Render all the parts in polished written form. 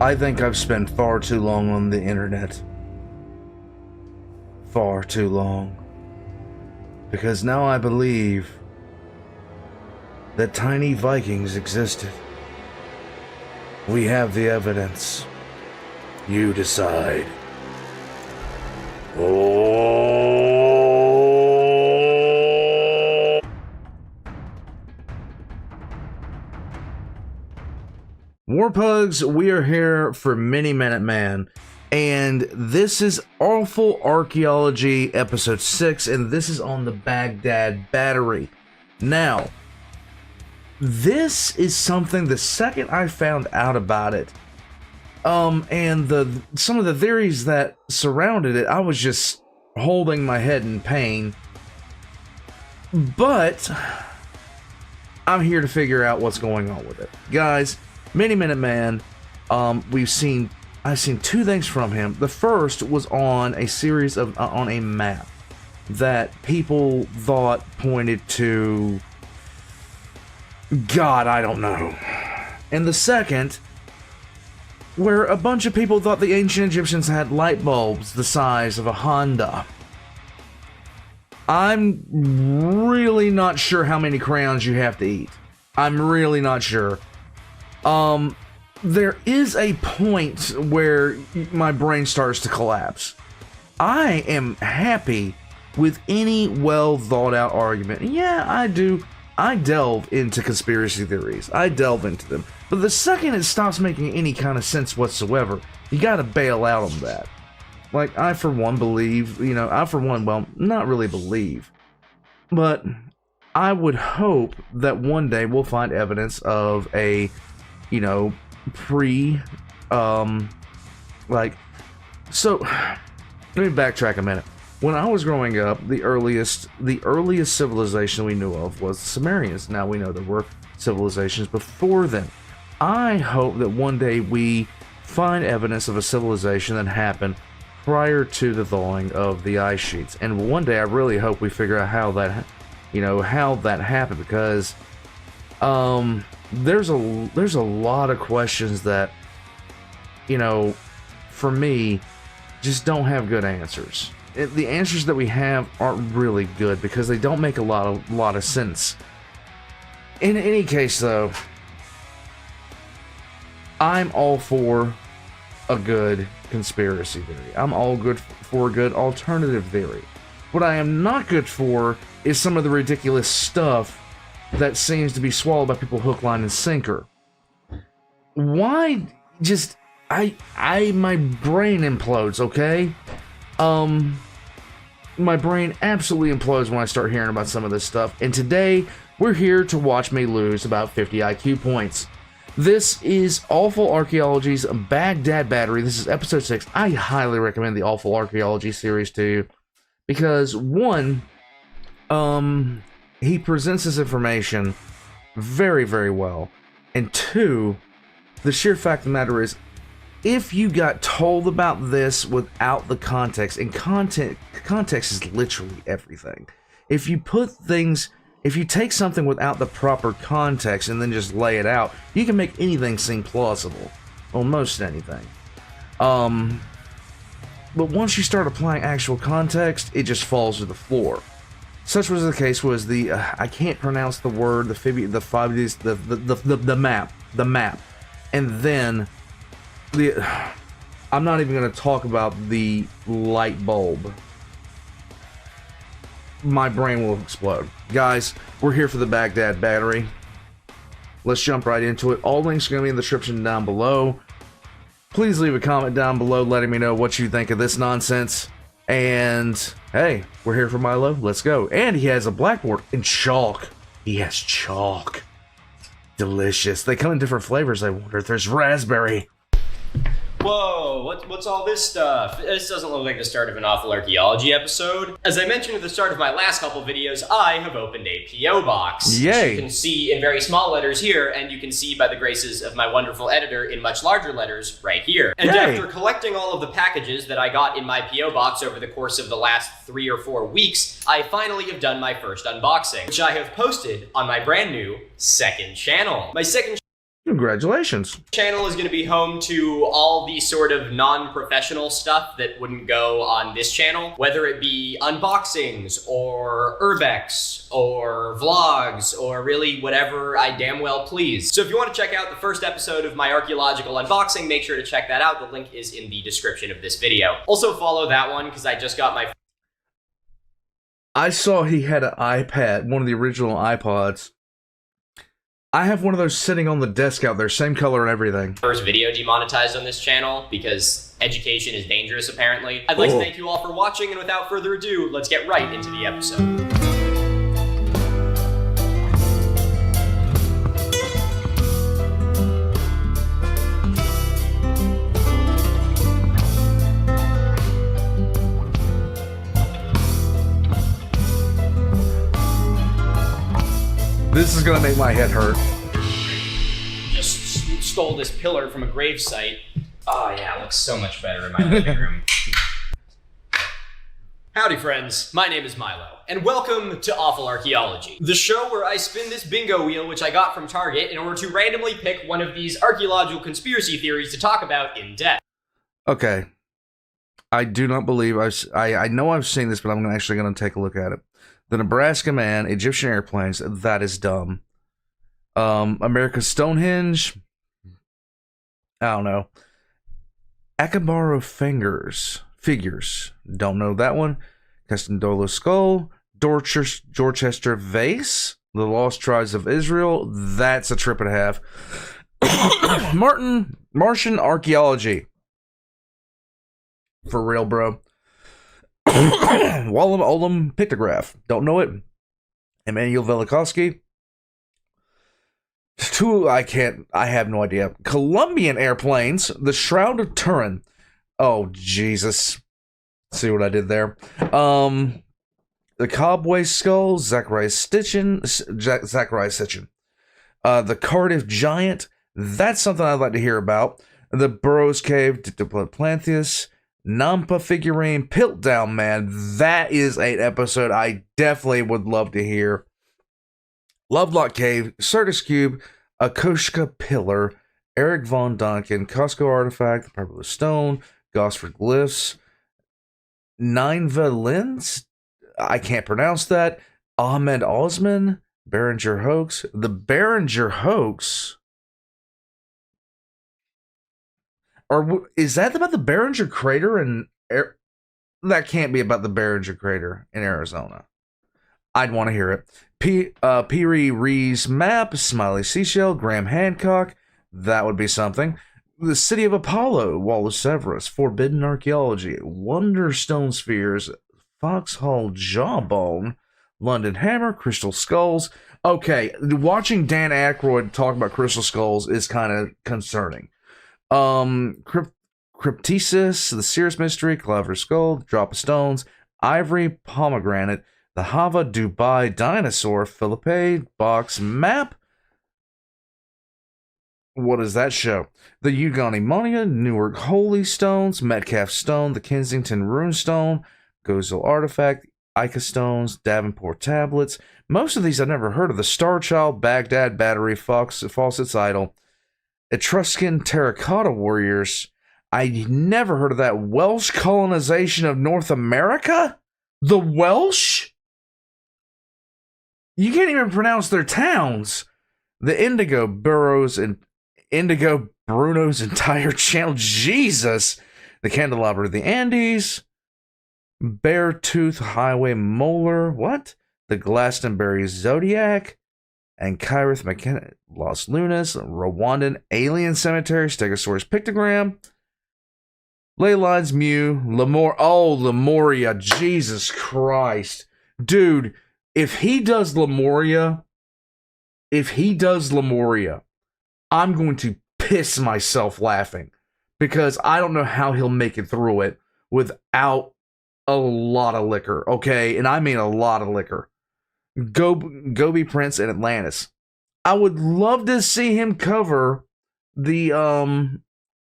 I think I've spent far too long on the internet. Far too long. Because now I believe that tiny Vikings existed. We have the evidence. You decide. Oh. Warpugs, we are here for Miniminuteman, and this is Awful Archaeology episode 6, and this is on the Baghdad battery. Now, this is something the second I found out about it, and some of the theories that surrounded it, I was just holding my head in pain. But I'm here to figure out what's going on with it, guys. Miniminuteman, I've seen two things from him. The first was on a series of on a map that people thought pointed to God, I don't know. And the second, where a bunch of people thought the ancient Egyptians had light bulbs the size of a Honda. I'm really not sure how many crayons you have to eat. I'm really not sure. There is a point where my brain starts to collapse. I am happy with any well thought out argument. Yeah, I do. I delve into conspiracy theories. I delve into them. But the second it stops making any kind of sense whatsoever, you gotta bail out on that. Like, I for one believe, well, not really believe, but I would hope that one day we'll find evidence of a, so, let me backtrack a minute. When I was growing up, the earliest civilization we knew of was the Sumerians. Now we know there were civilizations before them. I hope that one day we find evidence of a civilization that happened prior to the thawing of the ice sheets. And one day I really hope we figure out how that happened, because there's a lot of questions that, for me, just don't have good answers. The answers that we have aren't really good because they don't make a lot of sense. In any case, though, I'm all for a good conspiracy theory. I'm all good for a good alternative theory. What I am not good for is some of the ridiculous stuff that seems to be swallowed by people hook, line, and sinker. Why just my brain implodes, okay? My brain absolutely implodes when I start hearing about some of this stuff, and today we're here to watch me lose about 50 IQ points. This is Awful Archaeology's Baghdad Battery. This is episode 6. I highly recommend the Awful Archaeology series to you, because one, he presents his information very, very well, and two, the sheer fact of the matter is, if you got told about this without the context, and context is literally everything. If you take something without the proper context and then just lay it out, you can make anything seem plausible. Almost anything. But once you start applying actual context, it just falls to the floor. Such was the case with the, I can't pronounce the word, the map. And then, I'm not even going to talk about the light bulb. My brain will explode. Guys, we're here for the Baghdad battery. Let's jump right into it. All links are going to be in the description down below. Please leave a comment down below letting me know what you think of this nonsense. And, hey, we're here for Milo. Let's go. And he has a blackboard and chalk. He has chalk. Delicious. They come in different flavors. I wonder if there's raspberry. Whoa, what's all this stuff? This doesn't look like the start of an Awful Archaeology episode. As I mentioned at the start of my last couple videos, I have opened a P.O. box. Yay! Which you can see in very small letters here, and you can see by the graces of my wonderful editor in much larger letters right here. And Yay! After collecting all of the packages that I got in my P.O. box over the course of the last 3 or 4 weeks, I finally have done my first unboxing, which I have posted on my brand new second channel. My second Congratulations. Channel is going to be home to all the sort of non-professional stuff that wouldn't go on this channel, whether it be unboxings or urbex or vlogs or really whatever I damn well please. So if you want to check out the first episode of my archaeological unboxing, make sure to check that out. The link is in the description of this video. Also follow that one because I just got my... I saw he had an iPad, one of the original iPods. I have one of those sitting on the desk out there, same color and everything. First video demonetized on this channel because education is dangerous, apparently. I'd like to thank you all for watching, and without further ado, let's get right into the episode. This is gonna make my head hurt. Just stole this pillar from a grave site. Oh yeah, it looks so much better in my living room. Howdy friends, my name is Milo, and welcome to Awful Archaeology, the show where I spin this bingo wheel which I got from Target in order to randomly pick one of these archaeological conspiracy theories to talk about in depth. Okay. I do not believe I know I've seen this, but I'm actually gonna take a look at it. The Nebraska Man, Egyptian airplanes, that is dumb. America's Stonehenge, I don't know. Akabaro figures, don't know that one. Castandolo skull, Dorchester vase, the Lost Tribes of Israel, that's a trip and a half. Martian archaeology. For real, bro. Wallum Olam pictograph. Don't know it. Emmanuel Velikovsky. I have no idea. Colombian airplanes. The Shroud of Turin. Oh, Jesus. See what I did there. The Cobway Skull. Zacharias Sitchin. The Cardiff Giant. That's something I'd like to hear about. The Burroughs Cave. Diploplanthius. Nampa figurine, Piltdown Man. That is an episode I definitely would love to hear. Lovelock Cave, Certus Cube, Akoshka Pillar, Eric Von Duncan, Costco Artifact, the Purple Stone, Gosford Glyphs, Nineva Lens, I can't pronounce that, Ahmed Osman, Behringer Hoax. The Behringer Hoax... Or is that about the Behringer Crater that can't be about the Behringer Crater in Arizona. I'd want to hear it. Piri Rees map, Smiley Seashell, Graham Hancock. That would be something. The City of Apollo, Wall of Severus, Forbidden Archaeology, Wonderstone Spheres, Foxhole Jawbone, London Hammer, Crystal Skulls. Okay, watching Dan Aykroyd talk about crystal skulls is kind of concerning. Cryptesis, the Cirrus Mystery, Clever Skull, Drop of Stones, Ivory, Pomegranate, the Hava Dubai Dinosaur, Philippe Box Map. What does that show? The Ugani Monia, Newark Holy Stones, Metcalf Stone, the Kensington Rune Stone, Gozel Artifact, Ica Stones, Davenport Tablets. Most of these I've never heard of. The Star Child, Baghdad Battery, Fawcett's Idol, Etruscan Terracotta Warriors. I never heard of that. Welsh colonization of North America? The Welsh? You can't even pronounce their towns. The Indigo Burrows and Indigo Bruno's entire channel. Jesus. The Candelabra of the Andes. Beartooth Highway Molar. What? The Glastonbury Zodiac. And Kyrith McKenna, Los Lunas, Rwandan Alien Cemetery, Stegosaurus Pictogram, Leylines Mew, Lemuria, Jesus Christ. Dude, if he does Lemuria, I'm going to piss myself laughing. Because I don't know how he'll make it through it without a lot of liquor, okay? And I mean a lot of liquor. Gobi Prince and Atlantis. I would love to see him cover the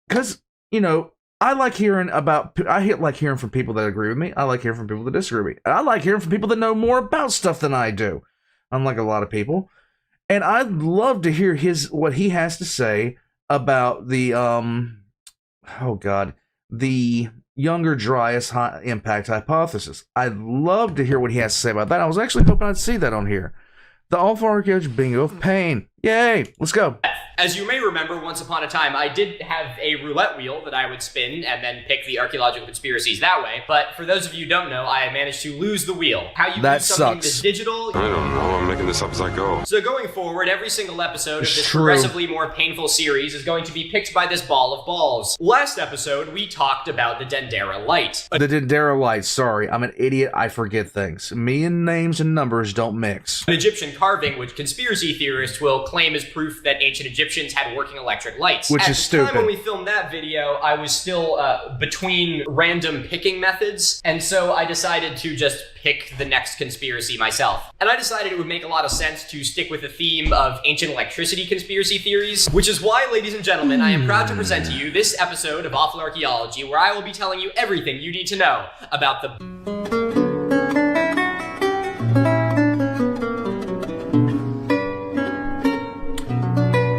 because I like hearing from people that agree with me. I like hearing from people that disagree with me. I like hearing from people that know more about stuff than I do, unlike a lot of people. And I'd love to hear what he has to say about the the younger dryas impact hypothesis. I'd love to hear what he has to say about that. I was actually hoping I'd see that on here. The Alpha Archaeology Bingo of Pain. Yay! Let's go. As you may remember, once upon a time, I did have a roulette wheel that I would spin and then pick the archaeological conspiracies that way. But for those of you who don't know, I managed to lose the wheel. How you lose something that's digital? I don't know. I'm making this up as I go. So going forward, every single episode of this progressively more painful series is going to be picked by this ball of balls. Last episode, we talked about the Dendera Light. The Dendera Light. Sorry, I'm an idiot. I forget things. Me and names and numbers don't mix. An Egyptian carving, which conspiracy theorists will claim as proof that ancient Egyptians had working electric lights. Which is stupid. At the time when we filmed that video, I was still between random picking methods, and so I decided to just pick the next conspiracy myself. And I decided it would make a lot of sense to stick with the theme of ancient electricity conspiracy theories, which is why, ladies and gentlemen, I am proud to present to you this episode of Awful Archaeology, where I will be telling you everything you need to know about the...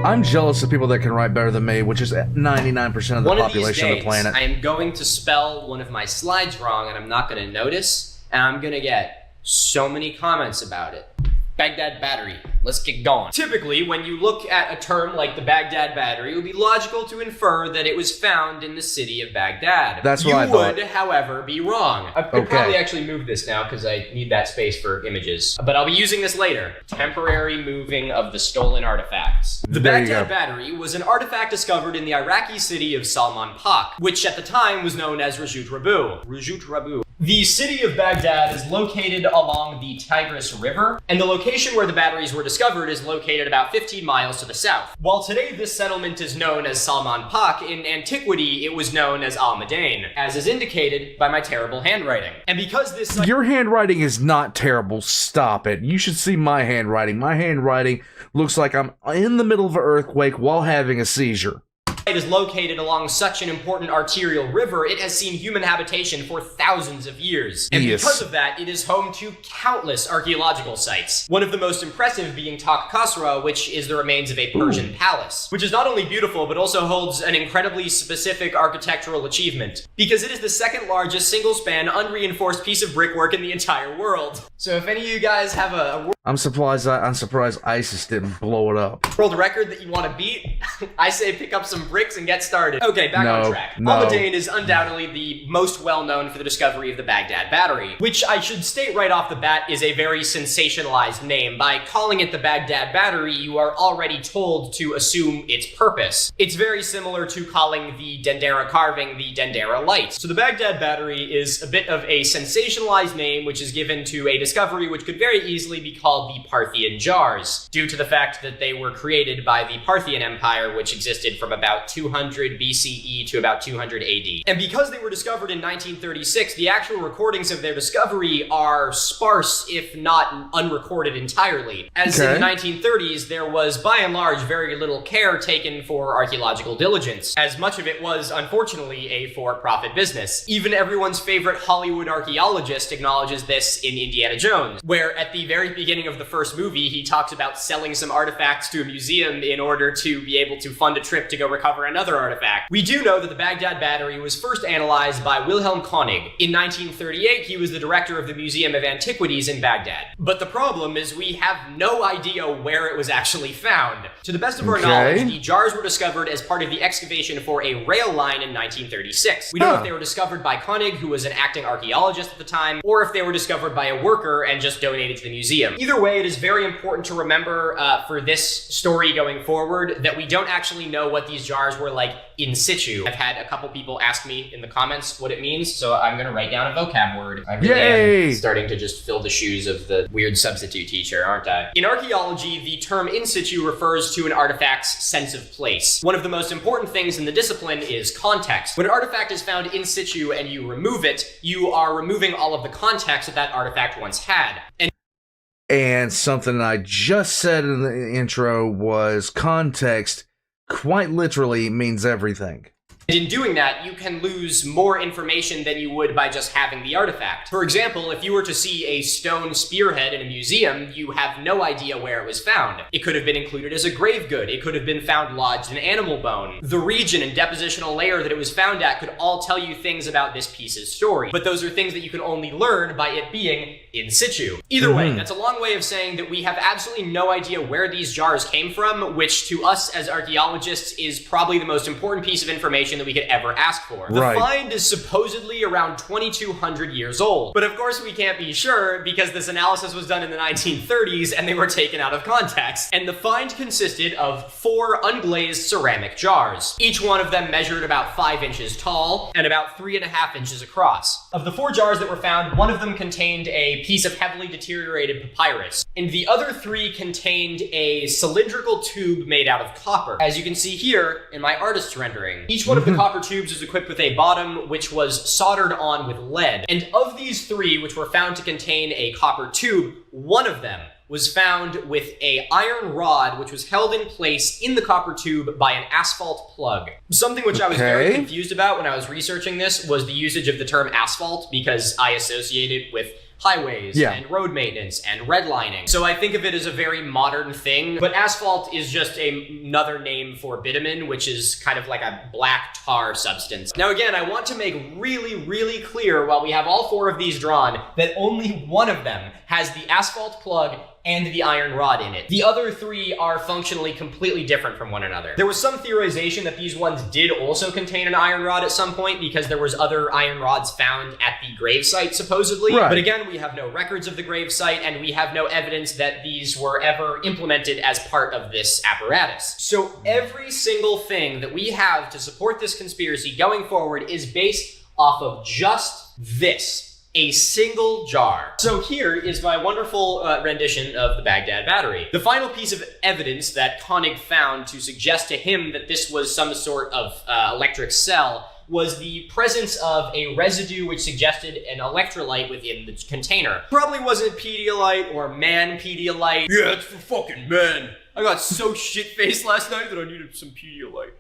I'm jealous of people that can write better than me, which is 99% of the population of the planet. I am going to spell one of my slides wrong, and I'm not going to notice, and I'm going to get so many comments about it. Baghdad Battery. Let's get going. Typically, when you look at a term like the Baghdad Battery, it would be logical to infer that it was found in the city of Baghdad. That's what I thought. You would, however, be wrong. I could probably actually move this now because I need that space for images. But I'll be using this later. Temporary moving of the stolen artifacts. The Baghdad Battery was an artifact discovered in the Iraqi city of Salman Pak, which at the time was known as Rajut Rabu. The city of Baghdad is located along the Tigris River, and the location where the batteries were discovered is located about 15 miles to the south. While today this settlement is known as Salman Pak, in antiquity it was known as Al Madain, as is indicated by my terrible handwriting. And because this Your handwriting is not terrible, stop it. You should see my handwriting. My handwriting looks like I'm in the middle of an earthquake while having a seizure. It is located along such an important arterial river, it has seen human habitation for thousands of years. And because of that, it is home to countless archaeological sites. One of the most impressive being Tak Khasra, which is the remains of a Persian palace, which is not only beautiful, but also holds an incredibly specific architectural achievement, because it is the second largest single-span, unreinforced piece of brickwork in the entire world. So if any of you guys have a I'm surprised ISIS didn't blow it up. World record that you want to beat, I say pick up some bricks and get started. Okay, back on track. Al Madain is undoubtedly the most well-known for the discovery of the Baghdad Battery, which I should state right off the bat is a very sensationalized name. By calling it the Baghdad Battery, you are already told to assume its purpose. It's very similar to calling the Dendera carving the Dendera Light. So the Baghdad Battery is a bit of a sensationalized name which is given to a discovery which could very easily be called the Parthian jars, due to the fact that they were created by the Parthian Empire, which existed from about 200 BCE to about 200 AD. And because they were discovered in 1936, the actual recordings of their discovery are sparse, if not unrecorded entirely. As in the 1930s, there was by and large very little care taken for archaeological diligence, as much of it was unfortunately a for-profit business. Even everyone's favorite Hollywood archaeologist acknowledges this in Indiana Jones, where at the very beginning of the first movie, he talks about selling some artifacts to a museum in order to be able to fund a trip to go recover another artifact. We do know that the Baghdad Battery was first analyzed by Wilhelm Koenig. In 1938, he was the director of the Museum of Antiquities in Baghdad. But the problem is we have no idea where it was actually found. To the best of our knowledge, the jars were discovered as part of the excavation for a rail line in 1936. We don't know if they were discovered by Koenig, who was an acting archaeologist at the time, or if they were discovered by a worker and just donated to the museum. Either way, it is very important to remember for this story going forward that we don't actually know what these jars were like in situ. I've had a couple people ask me in the comments what it means, so I'm going to write down a vocab word. I really am starting to just fill the shoes of the weird substitute teacher, aren't I? In archaeology, the term in situ refers to an artifact's sense of place. One of the most important things in the discipline is context. When an artifact is found in situ and you remove it, you are removing all of the context that that artifact once had. And something I just said in the intro was context quite literally means everything. And in doing that, you can lose more information than you would by just having the artifact. For example, if you were to see a stone spearhead in a museum, you have no idea where it was found. It could have been included as a grave good. It could have been found lodged in animal bone. The region and depositional layer that it was found at could all tell you things about this piece's story. But those are things that you can only learn by it being in situ. Either way, that's a long way of saying that we have absolutely no idea where these jars came from, which to us as archaeologists is probably the most important piece of information that we could ever ask for. The find is supposedly around 2,200 years old. But of course we can't be sure because this analysis was done in the 1930s and they were taken out of context. And the find consisted of 4 unglazed ceramic jars. Each one of them measured about 5 inches tall and about 3.5 inches across. Of the 4 jars that were found, one of them contained a piece of heavily deteriorated papyrus, and the other 3 contained a cylindrical tube made out of copper. As you can see here in my artist's rendering, each one of the copper tubes was equipped with a bottom which was soldered on with lead. And of these 3, which were found to contain a copper tube, one of them was found with a iron rod which was held in place in the copper tube by an asphalt plug. Something which I was very confused about when I was researching this was the usage of the term asphalt, because I associate it with highways and road maintenance and redlining. So I think of it as a very modern thing, but asphalt is just another name for bitumen, which is kind of like a black tar substance. Now again, I want to make really, really clear while we have all 4 of these drawn that only one of them has the asphalt plug and the iron rod in it. The other 3 are functionally completely different from one another. There was some theorization that these ones did also contain an iron rod at some point because there was other iron rods found at the gravesite supposedly. But again, we have no records of the gravesite and we have no evidence that these were ever implemented as part of this apparatus. So every single thing that we have to support this conspiracy going forward is based off of just this. A single jar. So here is my wonderful rendition of the Baghdad battery. The final piece of evidence that Koenig found to suggest to him that this was some sort of electric cell was the presence of a residue which suggested an electrolyte within the container. Probably wasn't Pedialyte or man Pedialyte. Yeah, it's for fucking men. I got so shit-faced last night that I needed some Pedialyte.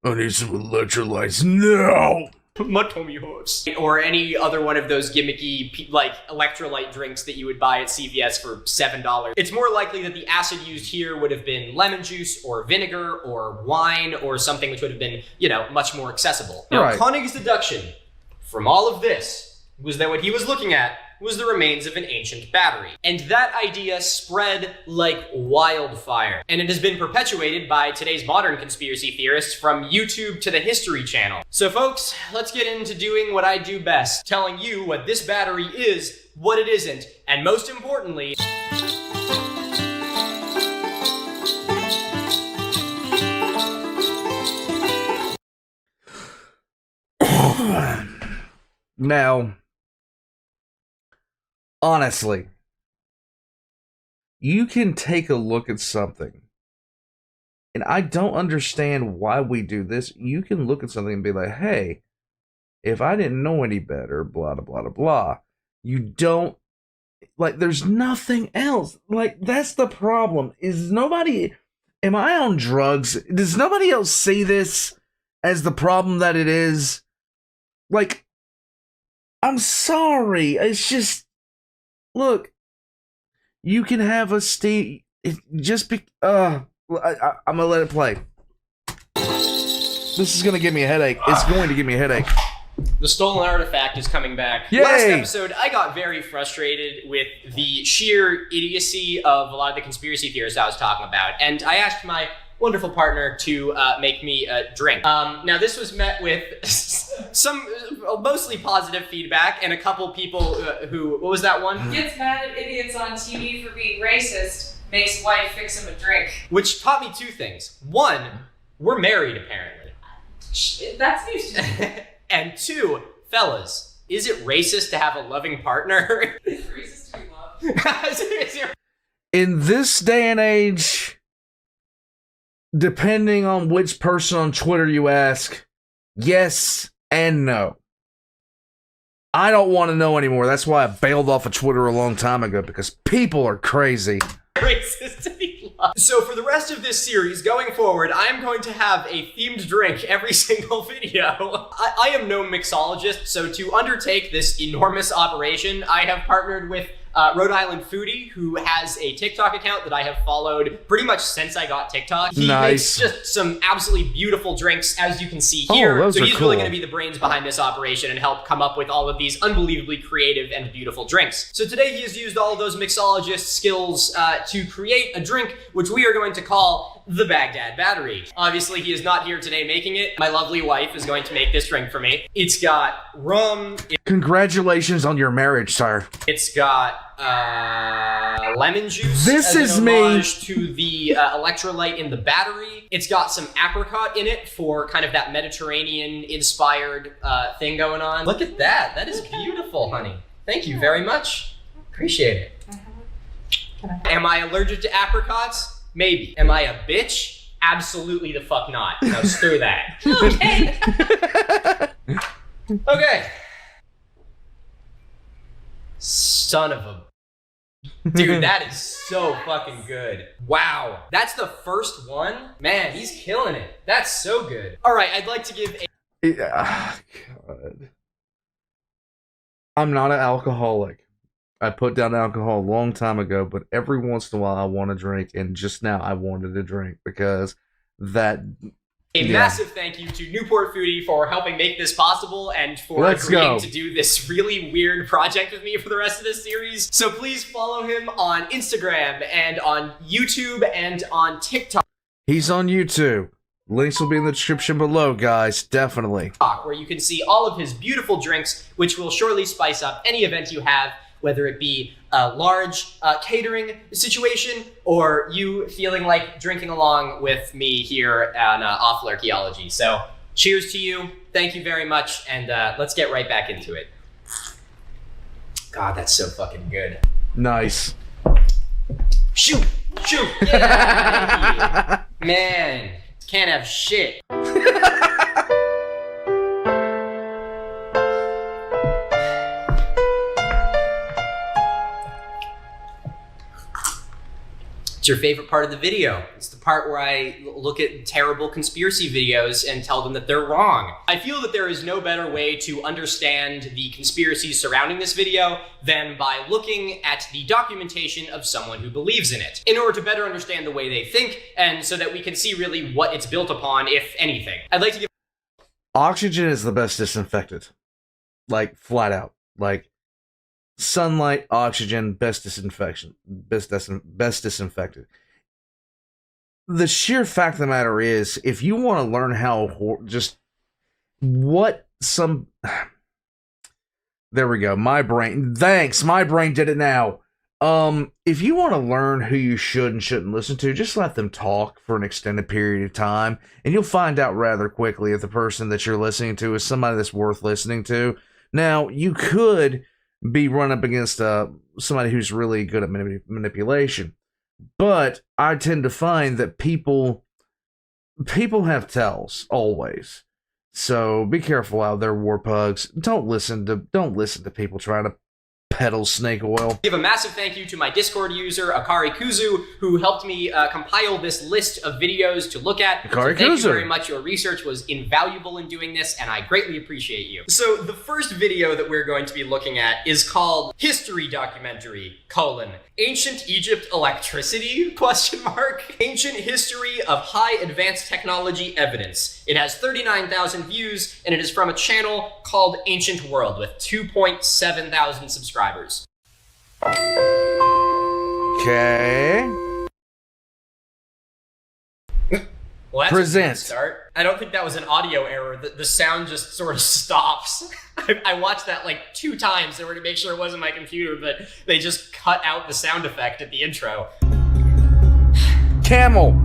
I need some electrolytes now. My tummy hurts. Or any other one of those gimmicky, like, electrolyte drinks that you would buy at CVS for $7. It's more likely that the acid used here would have been lemon juice or vinegar or wine or something which would have been, you know, much more accessible. Now, Koenig's deduction from all of this was that what he was looking at was the remains of an ancient battery. And that idea spread like wildfire. And it has been perpetuated by today's modern conspiracy theorists from YouTube to the History Channel. So folks, let's get into doing what I do best, telling you what this battery is, what it isn't, and most importantly, now, honestly, you can take a look at something, and I don't understand why we do this. You can look at something and be like, hey, if I didn't know any better, blah, blah, blah, blah, blah. You don't, like, there's nothing else. Like, that's the problem, is nobody, am I on drugs? Does nobody else see this as the problem that it is? Like, I'm sorry, it's just, look, you can have a Steve. Just be. I'm gonna let it play. This is gonna give me a headache. It's going to give me a headache. The stolen artifact is coming back. Yay! Last episode, I got very frustrated with the sheer idiocy of a lot of the conspiracy theorists I was talking about, and I asked my wonderful partner to make me a drink. Now, this was met with some mostly positive feedback, and a couple people who, what was that one? Gets mad at idiots on TV for being racist, makes wife fix him a drink. Which taught me 2 things. 1, we're married, apparently. That's news to me. And 2, fellas, is it racist to have a loving partner? It's racist to be loved. In this day and age, depending on which person on Twitter you ask, yes and no. I don't want to know anymore. That's why I bailed off of Twitter a long time ago, because people are crazy. Racist to be So for the rest of this series, going forward, I'm going to have a themed drink every single video. I am no mixologist, so to undertake this enormous operation, I have partnered with Rhode Island Foodie, who has a TikTok account that I have followed pretty much since I got TikTok. He makes just some absolutely beautiful drinks, as you can see here. Those so are he's cool. really going to be the brains behind this operation and help come up with all of these unbelievably creative and beautiful drinks. So today he has used all of those mixologist skills to create a drink, which we are going to call the Baghdad Battery. Obviously, he is not here today making it. My lovely wife is going to make this drink for me. It's got rum. Congratulations on your marriage, sir. It's got lemon juice. This as is an me. homage to the electrolyte in the battery. It's got some apricot in it for kind of that Mediterranean-inspired thing going on. Look at that. That is beautiful, honey. Thank you very much. Appreciate it. Am I allergic to apricots? Maybe. Am I a bitch? Absolutely the fuck not. No, screw that. Okay. Okay. Son of a... Dude, that is so fucking good. Wow. That's the first one? Man, he's killing it. That's so good. All right, I'd like to give a... God. I'm not an alcoholic. I put down alcohol a long time ago, but every once in a while I want to drink, and just now I wanted to drink because that... massive thank you to Newport Foodie for helping make this possible and for agreeing to do this really weird project with me for the rest of this series. So please follow him on Instagram and on YouTube and on TikTok. He's on YouTube. Links will be in the description below, guys. Definitely. Where you can see all of his beautiful drinks, which will surely spice up any event you have, whether it be a large catering situation or you feeling like drinking along with me here on Awful Archaeology. So cheers to you. Thank you very much. And let's get right back into it. God, that's so fucking good. Nice. Shoot! Shoot! Get out of here. Man, can't have shit. It's your favorite part of the video. It's the part where I look at terrible conspiracy videos and tell them that they're wrong. I feel that there is no better way to understand the conspiracies surrounding this video than by looking at the documentation of someone who believes in it, in order to better understand the way they think, and so that we can see really what it's built upon, if anything. I'd like to give... Oxygen is the best disinfectant. Like, flat out. Like, sunlight, oxygen, best disinfection, best disinfectant. The sheer fact of the matter is, if you want to learn how there we go. My brain did it now. If you want to learn who you should and shouldn't listen to, just let them talk for an extended period of time, and you'll find out rather quickly if the person that you're listening to is somebody that's worth listening to. Now, you could be run up against somebody who's really good at manipulation, but I tend to find that people have tells always. So be careful out there, war pugs. Don't listen to people trying to peddle snake oil. Give a massive thank you to my Discord user, Akari Kuzu, who helped me compile this list of videos to look at. Akari Kuzu. Thank you very much. Your research was invaluable in doing this, and I greatly appreciate you. So the first video that we're going to be looking at is called History Documentary, Ancient Egypt Electricity, ? Ancient History of High Advanced Technology Evidence. It has 39,000 views, and it is from a channel called Ancient World with 2.7 thousand subscribers. Okay. Well, that's Present. a good start. I don't think that was an audio error. The sound just sort of stops. I watched that like 2 times in order to make sure it wasn't my computer, but they just cut out the sound effect at the intro. Camel.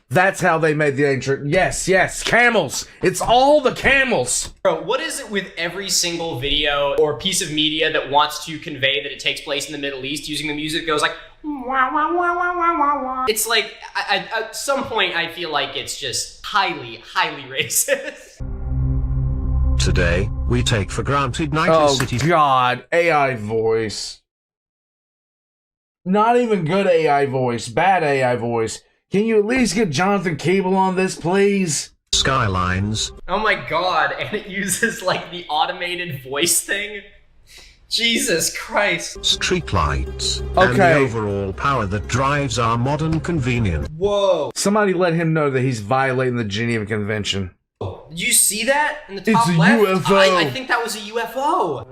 That's how they made the ancient. Yes, camels. It's all the camels. Bro, what is it with every single video or piece of media that wants to convey that it takes place in the Middle East using the music that goes like, wah, wah, wah, wah, wah, wah, wah. It's like, at some point, I feel like it's just highly, highly racist. Today, we take for granted 90 Oh cities. God, AI voice. Not even good AI voice, bad AI voice. Can you at least get Jonathan Cable on this, please? Skylines. Oh my god, and it uses like the automated voice thing? Jesus Christ. Streetlights. And Okay. the overall power that drives our modern convenience. Whoa. Somebody let him know that he's violating the Geneva Convention. Did you see that in the It's top a left? UFO. I think that was a UFO.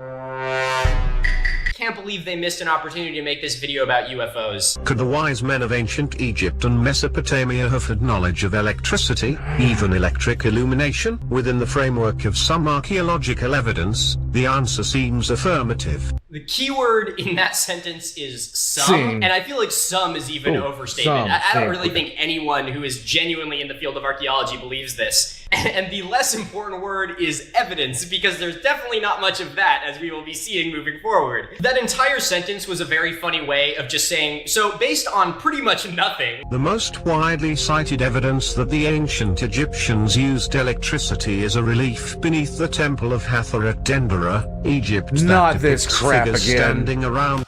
Can't believe they missed an opportunity to make this video about UFOs. Could the wise men of ancient Egypt and Mesopotamia have had knowledge of electricity, even electric illumination, within the framework of some archaeological evidence? The answer seems affirmative. The key word in that sentence is some, Sing. and I feel like some is even overstated. some, I don't sing. really think anyone who is genuinely in the field of archaeology believes this. And the less important word is evidence, because there's definitely not much of that, as we will be seeing moving forward. That entire sentence was a very funny way of just saying, so based on pretty much nothing. The most widely cited evidence that the ancient Egyptians used electricity is a relief beneath the Temple of Hathor at Dendera, Egypt. that Not this depicts crap figures again. standing around.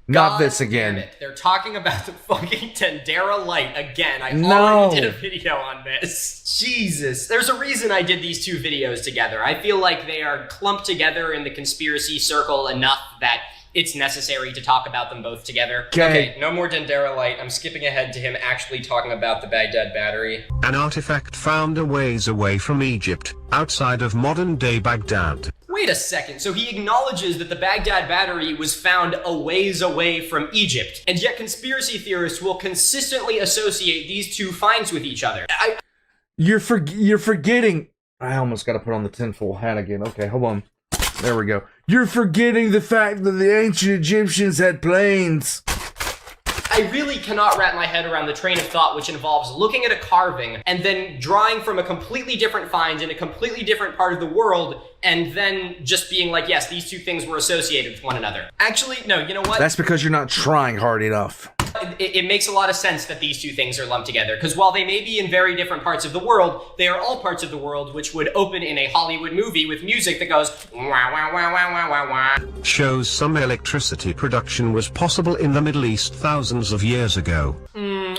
Not God this damn again. it. They're talking about the fucking Dendera light again. I No. already did a video on this. Jesus. There's a reason I did these two videos together. I feel like they are clumped together in the conspiracy circle enough that it's necessary to talk about them both together. Okay. No more Dendera light. I'm skipping ahead to him actually talking about the Baghdad battery. An artifact found a ways away from Egypt, outside of modern-day Baghdad. Wait a second, so he acknowledges that the Baghdad battery was found a ways away from Egypt, and yet conspiracy theorists will consistently associate these two finds with each other. You're forgetting. I almost got to put on the tinfoil hat again. Okay, hold on. There we go. You're forgetting the fact that the ancient Egyptians had planes. I really cannot wrap my head around the train of thought which involves looking at a carving and then drawing from a completely different find in a completely different part of the world and then just being like, yes, these two things were associated with one another. Actually, no, you know what? That's because you're not trying hard enough. It makes a lot of sense that these two things are lumped together, because while they may be in very different parts of the world, they are all parts of the world which would open in a Hollywood movie with music that goes wah wah wah wah wah wah wah. Shows some electricity production was possible in the Middle East thousands of years ago.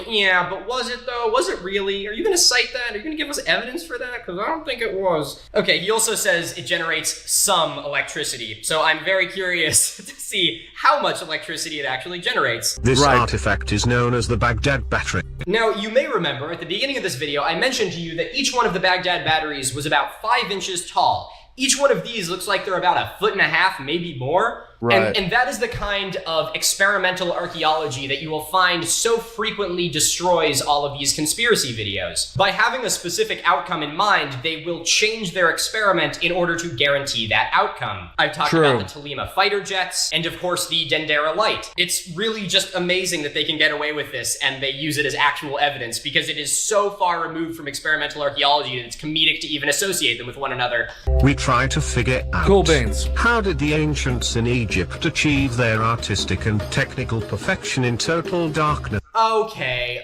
Yeah, but was it though? Was it really? Are you going to cite that? Are you going to give us evidence for that? Because I don't think it was. Okay, he also says it generates some electricity, so I'm very curious to see how much electricity it actually generates. This Right. artifact is known as the Baghdad battery. Now, you may remember at the beginning of this video, I mentioned to you that each one of the Baghdad batteries was about 5 inches tall. Each one of these looks like they're about 1.5 feet, maybe more. Right. And that is the kind of experimental archaeology that you will find so frequently destroys all of these conspiracy videos. By having a specific outcome in mind, they will change their experiment in order to guarantee that outcome. I've talked True. about the Tolima fighter jets, and of course the Dendera light. It's really just amazing that they can get away with this and they use it as actual evidence because it is so far removed from experimental archaeology that it's comedic to even associate them with one another. We try to figure out Cool beans. how did the ancients in Egypt achieve their artistic and technical perfection in total darkness. Okay.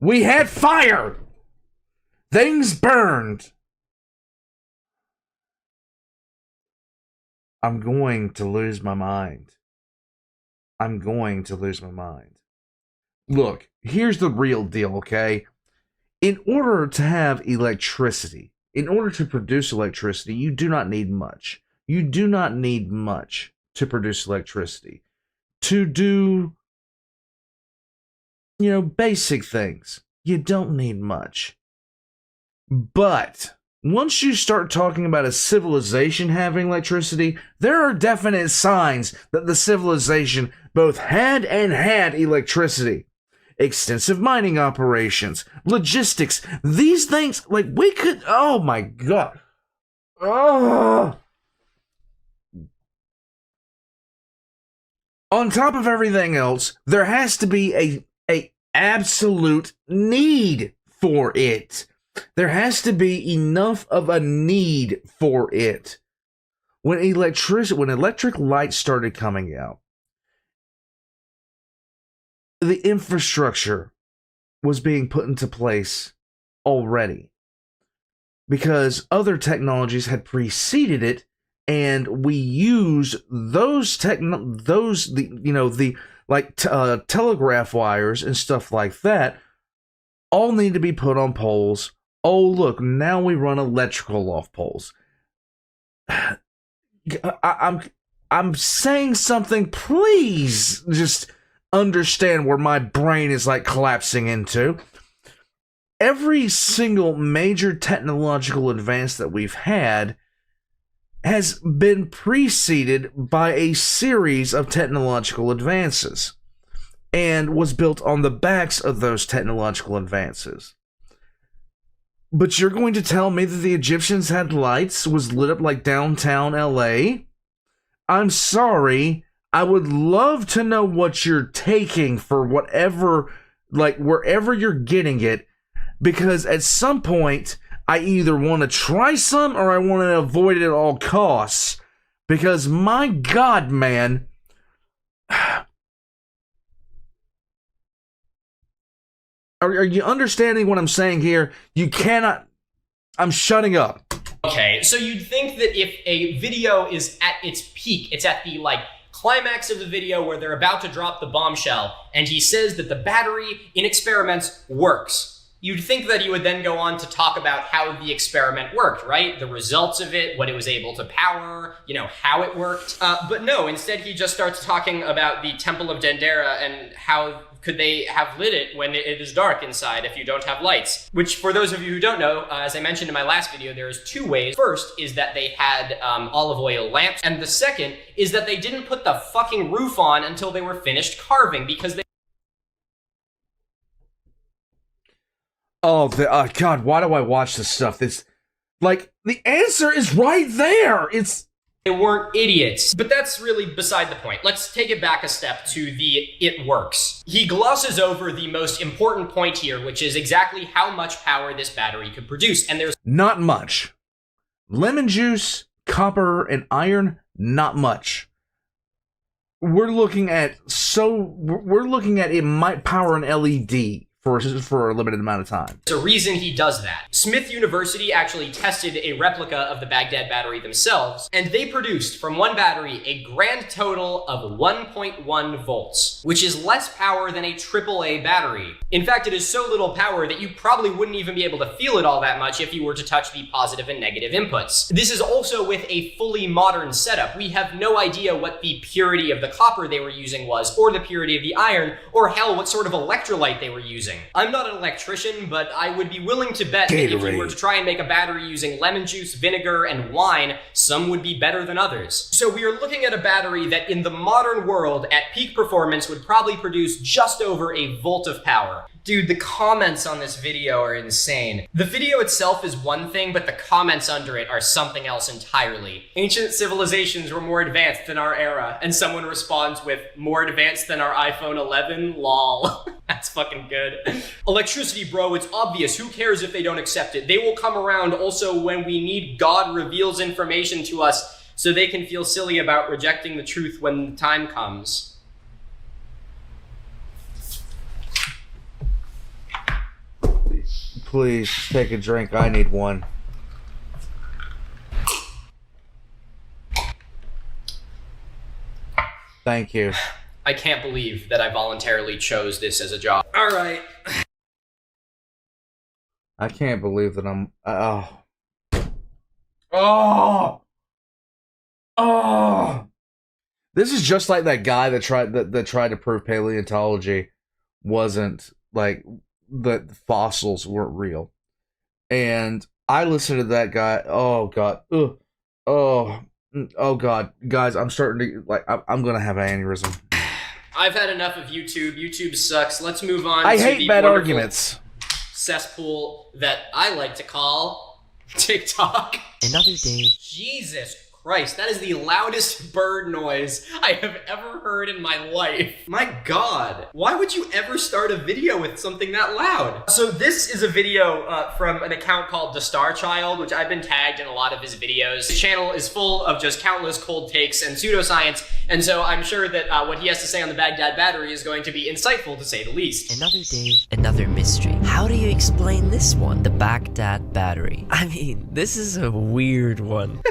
We had fire. Things burned. I'm going to lose my mind. I'm going to lose my mind. Look, here's the real deal, okay? In order to have electricity, in order to produce electricity, you do not need much. You do not need much to produce electricity. To do, basic things, you don't need much. But once you start talking about a civilization having electricity, there are definite signs that the civilization both had electricity. Extensive mining operations, logistics, these things, like we could, oh my god. Oh. On top of everything else, there has to be a absolute need for it. There has to be enough of a need for it. When electric lights started coming out, the infrastructure was being put into place already because other technologies had preceded it and we use those telegraph wires and stuff like that all need to be put on poles. Oh, look, now we run electrical off poles. I'm saying something, please just understand where my brain is like collapsing into. Every single major technological advance that we've had has been preceded by a series of technological advances and was built on the backs of those technological advances. But you're going to tell me that the Egyptians had lights, was lit up like downtown LA? I'm sorry. I would love to know what you're taking for whatever, like wherever you're getting it, because at some point I either want to try some or I want to avoid it at all costs. Because my God, man. Are you understanding what I'm saying here? You cannot... I'm shutting up. Okay, so you'd think that if a video is at its peak, it's at the, like, climax of the video where they're about to drop the bombshell, and he says that the battery in experiments works. You'd think that he would then go on to talk about how the experiment worked, right? The results of it, what it was able to power, you know, how it worked. But no, instead he just starts talking about the Temple of Dendera and how could they have lit it when it is dark inside if you don't have lights? Which, for those of you who don't know, as I mentioned in my last video, there's two ways. First is that they had olive oil lamps, and the second is that they didn't put the fucking roof on until they were finished carving, because they... Oh, God, why do I watch this stuff? This, like, the answer is right there! They weren't idiots. But that's really beside the point. Let's take it back a step to the it works. He glosses over the most important point here, which is exactly how much power this battery could produce. And there's not much. Lemon juice, copper, and iron, not much. We're looking at it might power an LED for a limited amount of time. There's a reason he does that. Smith University actually tested a replica of the Baghdad battery themselves, and they produced from one battery a grand total of 1.1 volts, which is less power than a AAA battery. In fact, it is so little power that you probably wouldn't even be able to feel it all that much if you were to touch the positive and negative inputs. This is also with a fully modern setup. We have no idea what the purity of the copper they were using was, or the purity of the iron, or hell, what sort of electrolyte they were using. I'm not an electrician, but I would be willing to bet that if you were to try and make a battery using lemon juice, vinegar, and wine, some would be better than others. So we are looking at a battery that in the modern world, at peak performance, would probably produce just over a volt of power. Dude, the comments on this video are insane. The video itself is one thing, but the comments under it are something else entirely. Ancient civilizations were more advanced than our era, and someone responds with, more advanced than our iPhone 11? Lol. That's fucking good. Electricity, bro, it's obvious. Who cares if they don't accept it? They will come around also when we need God reveals information to us so they can feel silly about rejecting the truth when the time comes. Please, take a drink. I need one. Thank you. I can't believe that I voluntarily chose this as a job. All right. I can't believe that I'm... This is just like that guy that tried to prove paleontology wasn't, like, that fossils weren't real. And I listened to that guy. Oh, God. Oh, God. Guys, I'm starting to... like, I'm gonna have an aneurysm. I've had enough of YouTube. YouTube sucks. Let's move on. I hate bad arguments. Cesspool that I like to call TikTok. Another day. Jesus Christ, that is the loudest bird noise I have ever heard in my life. My God, why would you ever start a video with something that loud? So this is a video from an account called The Star Child, which I've been tagged in a lot of his videos. His channel is full of just countless cold takes and pseudoscience, and so I'm sure that what he has to say on the Baghdad battery is going to be insightful, to say the least. Another day, another mystery. How do you explain this one? The Baghdad battery. I mean, this is a weird one.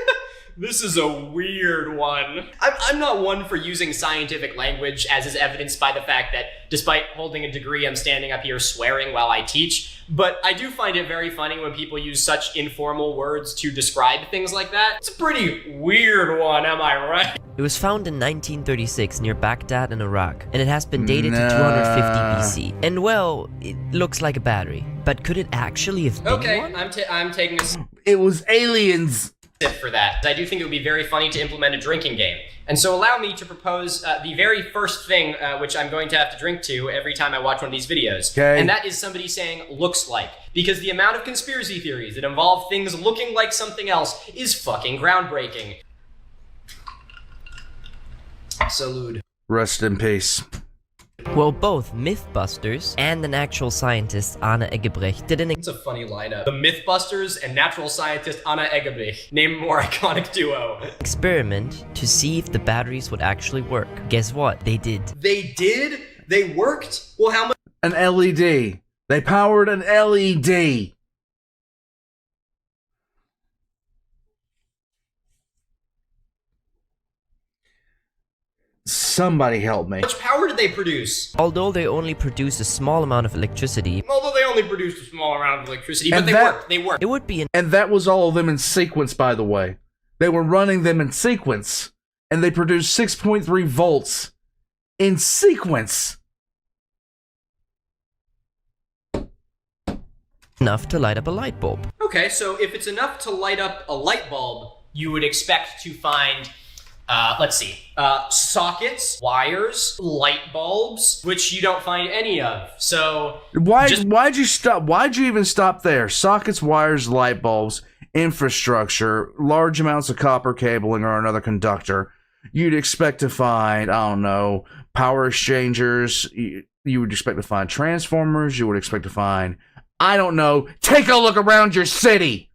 This is a weird one. I'm not one for using scientific language, as is evidenced by the fact that despite holding a degree, I'm standing up here swearing while I teach. But I do find it very funny when people use such informal words to describe things like that. It's a pretty weird one, am I right? It was found in 1936 near Baghdad in Iraq, and it has been dated to 250 BC. And well, it looks like a battery. But could it actually have been Okay, one? I'm taking a It was aliens. sip for that. I do think it would be very funny to implement a drinking game. And so allow me to propose the very first thing which I'm going to have to drink to every time I watch one of these videos. Okay. And that is somebody saying, looks like. Because the amount of conspiracy theories that involve things looking like something else is fucking groundbreaking. Salud. Rest in peace. Well, both Mythbusters and an actual scientist, Anna Eggebrecht, did an It's a funny lineup. The Mythbusters and natural scientist Anna Eggebrecht. Name a more iconic duo. experiment to see if the batteries would actually work. Guess what? They did. They did? They worked? Well, how much? An LED. They powered an LED. Somebody help me. How much power did they produce? Although they only produced a small amount of electricity, Although they only produced a small amount of electricity, And but they that- worked. They worked. it would be And that was all of them in sequence, by the way. They were running them in sequence. And they produced 6.3 volts in sequence. enough to light up a light bulb. Okay, so if it's enough to light up a light bulb, you would expect to find, sockets, wires, light bulbs, which you don't find any of. So Why'd you stop? Why'd you even stop there? Sockets, wires, light bulbs, infrastructure, large amounts of copper cabling or another conductor. You'd expect to find, I don't know, power exchangers. You would expect to find transformers. You would expect to find, I don't know, take a look around your city.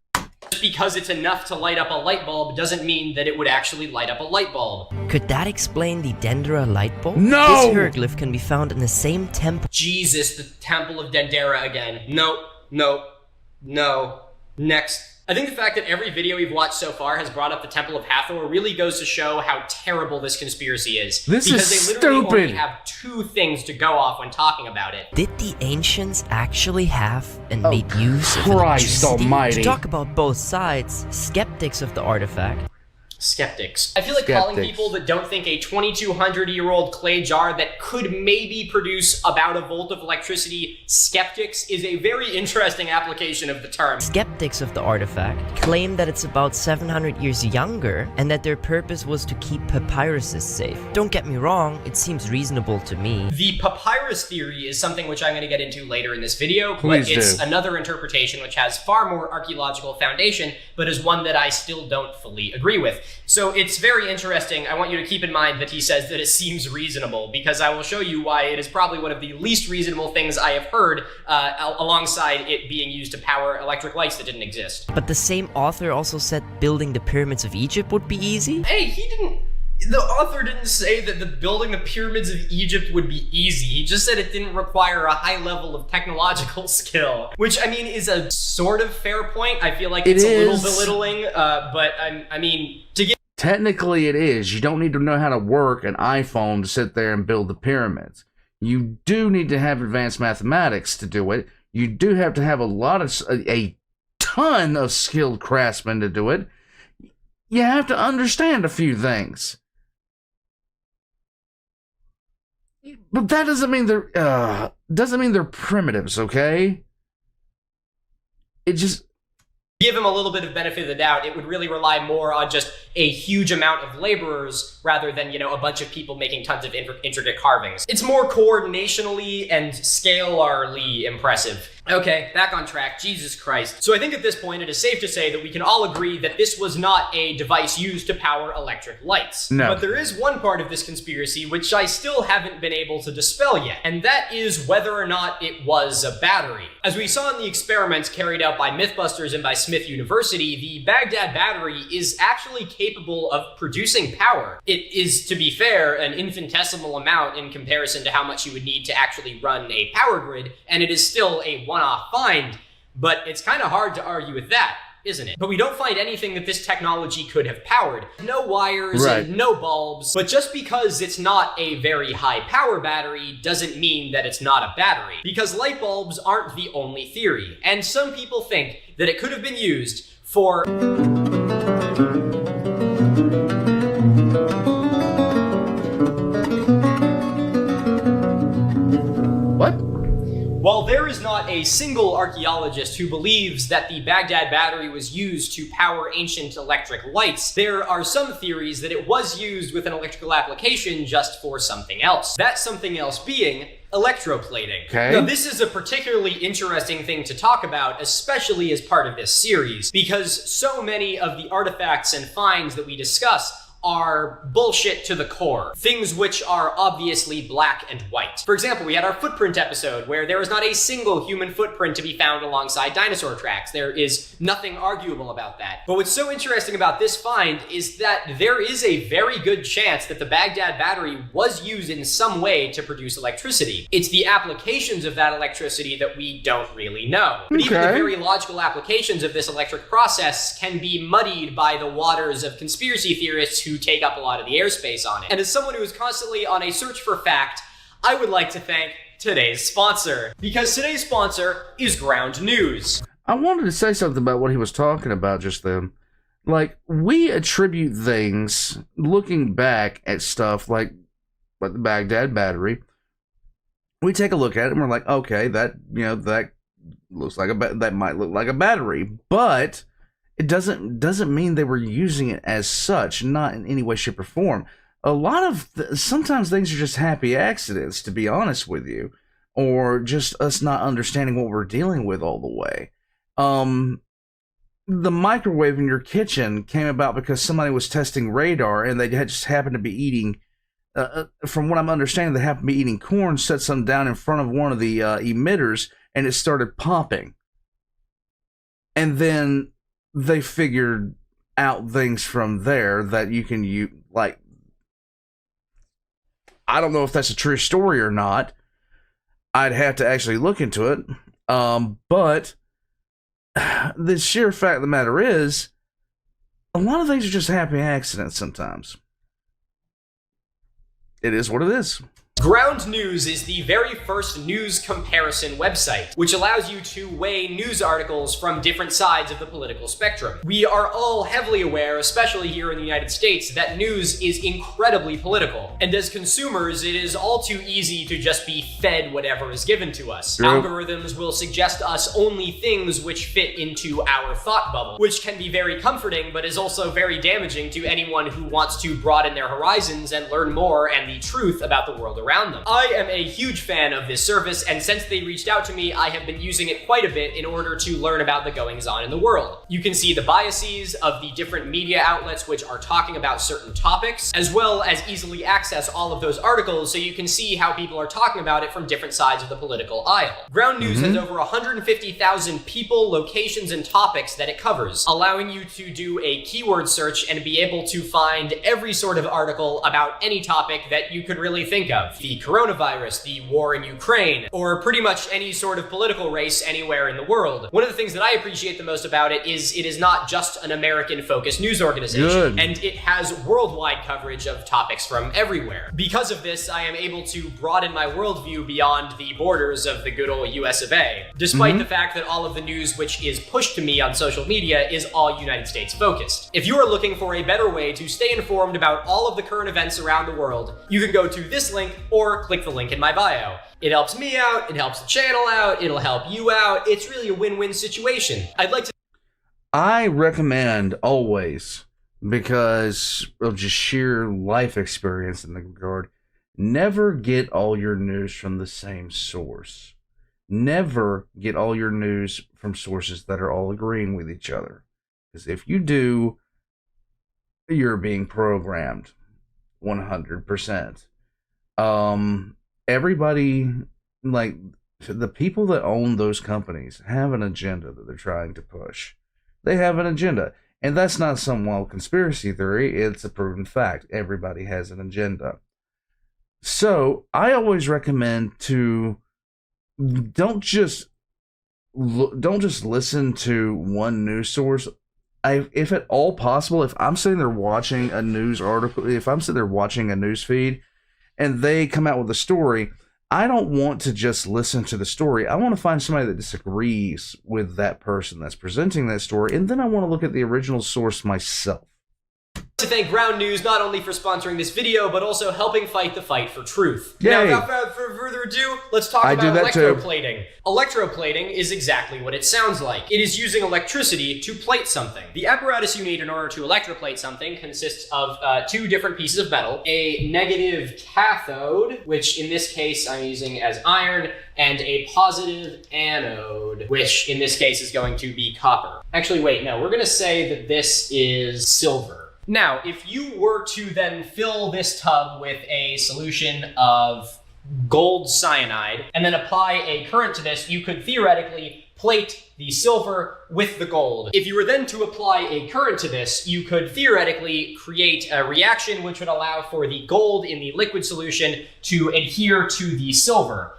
just because it's enough to light up a light bulb doesn't mean that it would actually light up a light bulb. Could that explain the Dendera light bulb? No! This hieroglyph can be found in the same temple. Jesus, the Temple of Dendera again. Nope, nope, no. Next. I think the fact that every video we've watched so far has brought up the Temple of Hathor really goes to show how terrible this conspiracy is. This because is they literally only stupid. have two things to go off when talking about it. Did the ancients actually have and made use of Christ electricity? almighty. To talk about both sides, skeptics of the artifact Skeptics. I feel like calling Skeptics. people that don't think a 2,200-year-old clay jar that could maybe produce about a volt of electricity skeptics is a very interesting application of the term. Skeptics of the artifact claim that it's about 700 years younger and that their purpose was to keep papyruses safe. Don't get me wrong, it seems reasonable to me. The papyrus theory is something which I'm going to get into later in this video, Please but it's do. another interpretation which has far more archaeological foundation, but is one that I still don't fully agree with. So it's very interesting. I want you to keep in mind that he says that it seems reasonable, because I will show you why it is probably one of the least reasonable things I have heard, alongside it being used to power electric lights that didn't exist. But the same author also said building the pyramids of Egypt would be easy? Hey, the author didn't say that the building the pyramids of Egypt would be easy. He just said it didn't require a high level of technological skill, which I mean is a sort of fair point. I feel like it's a little belittling, but I mean, to get Technically, it is. You don't need to know how to work an iPhone to sit there and build the pyramids. You do need to have advanced mathematics to do it. You do have to have a ton of skilled craftsmen to do it. You have to understand a few things. But that doesn't mean they're primitives, okay? It just give him a little bit of benefit of the doubt, it would really rely more on just a huge amount of laborers rather than, a bunch of people making tons of intricate carvings. It's more coordinationally and scalarly impressive. Okay, back on track. Jesus Christ. So I think at this point it is safe to say that we can all agree that this was not a device used to power electric lights. No. But there is one part of this conspiracy which I still haven't been able to dispel yet, and that is whether or not it was a battery. As we saw in the experiments carried out by Mythbusters and by Smith University, the Baghdad battery is actually capable of producing power. It is, to be fair, an infinitesimal amount in comparison to how much you would need to actually run a power grid, and it is still a one-off find, but it's kind of hard to argue with that. isn't it? But we don't find anything that this technology could have powered. No wires Right. and no bulbs. But just because it's not a very high power battery doesn't mean that it's not a battery. Because light bulbs aren't the only theory. And some people think that it could have been used for... What? While there is not a single archaeologist who believes that the Baghdad battery was used to power ancient electric lights, there are some theories that it was used with an electrical application just for something else. That something else being electroplating. Okay. Now, this is a particularly interesting thing to talk about, especially as part of this series, because so many of the artifacts and finds that we discuss are bullshit to the core. Things which are obviously black and white. For example, we had our footprint episode where there is not a single human footprint to be found alongside dinosaur tracks. There is nothing arguable about that. But what's so interesting about this find is that there is a very good chance that the Baghdad battery was used in some way to produce electricity. It's the applications of that electricity that we don't really know. But even the Okay. very logical applications of this electric process can be muddied by the waters of conspiracy theorists who take up a lot of the airspace on it. And as someone who is constantly on a search for fact, I would like to thank today's sponsor. Because today's sponsor is Ground News. I wanted to say something about what he was talking about just then. Like, we attribute things, looking back at stuff like the Baghdad battery, we take a look at it and we're like, okay, that looks like that might look like a battery, but it doesn't mean they were using it as such, not in any way, shape, or form. A lot of sometimes things are just happy accidents, to be honest with you, or just us not understanding what we're dealing with all the way. The microwave in your kitchen came about because somebody was testing radar and they just happened to be eating, from what I'm understanding, they happened to be eating corn, set some down in front of one of the emitters, and it started popping. And then they figured out things from there that you can use, like, I don't know if that's a true story or not. I'd have to actually look into it. But the sheer fact of the matter is, a lot of things are just happy accidents sometimes. It is what it is. Ground News is the very first news comparison website, which allows you to weigh news articles from different sides of the political spectrum. We are all heavily aware, especially here in the United States, that news is incredibly political. And as consumers, it is all too easy to just be fed whatever is given to us. Yep. Algorithms will suggest us only things which fit into our thought bubble, which can be very comforting, but is also very damaging to anyone who wants to broaden their horizons and learn more and the truth about the world around them. I am a huge fan of this service, and since they reached out to me, I have been using it quite a bit in order to learn about the goings-on in the world. You can see the biases of the different media outlets which are talking about certain topics, as well as easily access all of those articles so you can see how people are talking about it from different sides of the political aisle. Ground News has over 150,000 people, locations, and topics that it covers, allowing you to do a keyword search and be able to find every sort of article about any topic that you could really think of. The coronavirus, the war in Ukraine, or pretty much any sort of political race anywhere in the world. One of the things that I appreciate the most about it is not just an American-focused news organization, Good. and it has worldwide coverage of topics from everywhere. Because of this, I am able to broaden my worldview beyond the borders of the good old US of A, despite the fact that all of the news which is pushed to me on social media is all United States focused. If you are looking for a better way to stay informed about all of the current events around the world, you can go to this link or click the link in my bio. It helps me out, it helps the channel out, it'll help you out. It's really a win-win situation. I recommend always, because of just sheer life experience in the regard, never get all your news from the same source. Never get all your news from sources that are all agreeing with each other. Because if you do, you're being programmed 100%. Everybody, like, the people that own those companies have an agenda that they're trying to push. They have an agenda. And that's not some wild conspiracy theory. It's a proven fact. Everybody has an agenda. So I always recommend to don't just don't just listen to one news source. If at all possible, if I'm sitting there watching a news article, if I'm sitting there watching a news feed and they come out with a story, I don't want to just listen to the story. I want to find somebody that disagrees with that person that's presenting that story, and then I want to look at the original source myself. To thank Ground News not only for sponsoring this video, but also helping fight the fight for truth. Yay. Now, without further ado, let's talk about electroplating. Electroplating is exactly what it sounds like. It is using electricity to plate something. The apparatus you need in order to electroplate something consists of two different pieces of metal, a negative cathode, which in this case I'm using as iron, and a positive anode, which in this case is going to be copper. Actually, wait, no, we're gonna say that this is silver. Now, if you were to then fill this tub with a solution of gold cyanide and then apply a current to this, you could theoretically plate the silver with the gold. If you were then to apply a current to this, you could theoretically create a reaction which would allow for the gold in the liquid solution to adhere to the silver,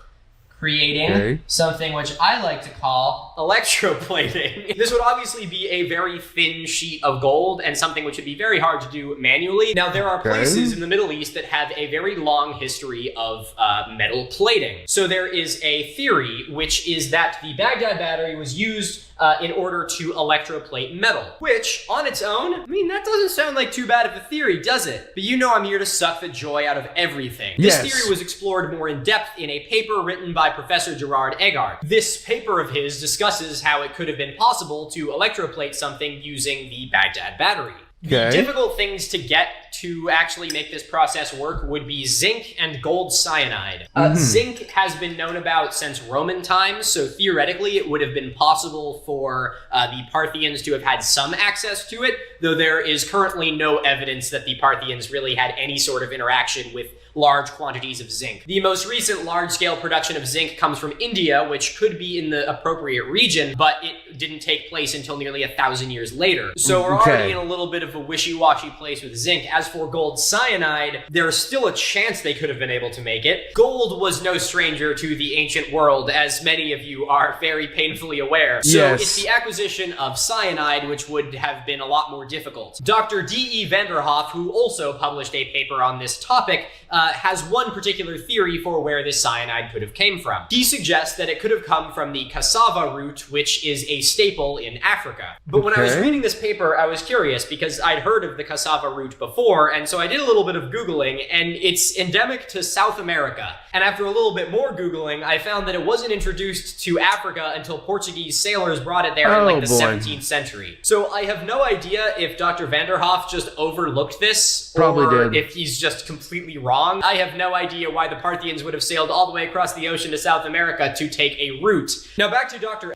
creating something which I like to call electroplating. This would obviously be a very thin sheet of gold and something which would be very hard to do manually. Now, there are places in the Middle East that have a very long history of metal plating. So there is a theory, which is that the Baghdad battery was used in order to electroplate metal, which on its own, I mean, that doesn't sound like too bad of a theory, does it? But you know I'm here to suck the joy out of everything. This theory was explored more in depth in a paper written by Professor Gerard Eggart. This paper of his discusses how it could have been possible to electroplate something using the Baghdad battery. The difficult things to get to actually make this process work would be zinc and gold cyanide. Zinc has been known about since Roman times, so theoretically it would have been possible for the Parthians to have had some access to it, though there is currently no evidence that the Parthians really had any sort of interaction with large quantities of zinc. The most recent large-scale production of zinc comes from India, which could be in the appropriate region, but it didn't take place until nearly 1,000 years later. So we're already in a little bit of a wishy-washy place with zinc. As for gold cyanide, there's still a chance they could have been able to make it. Gold was no stranger to the ancient world, as many of you are very painfully aware. So it's the acquisition of cyanide which would have been a lot more difficult. Dr. D.E. Vanderhoff, who also published a paper on this topic, has one particular theory for where this cyanide could have came from. He suggests that it could have come from the cassava root, which is a staple in Africa. But when I was reading this paper, I was curious because I'd heard of the cassava root before, and so I did a little bit of Googling, and it's endemic to South America. And after a little bit more Googling, I found that it wasn't introduced to Africa until Portuguese sailors brought it there in like the 17th century. So I have no idea if Dr. Vanderhoff just overlooked this, or if he's just completely wrong. I have no idea why the Parthians would have sailed all the way across the ocean to South America to take a route. Now back to Dr.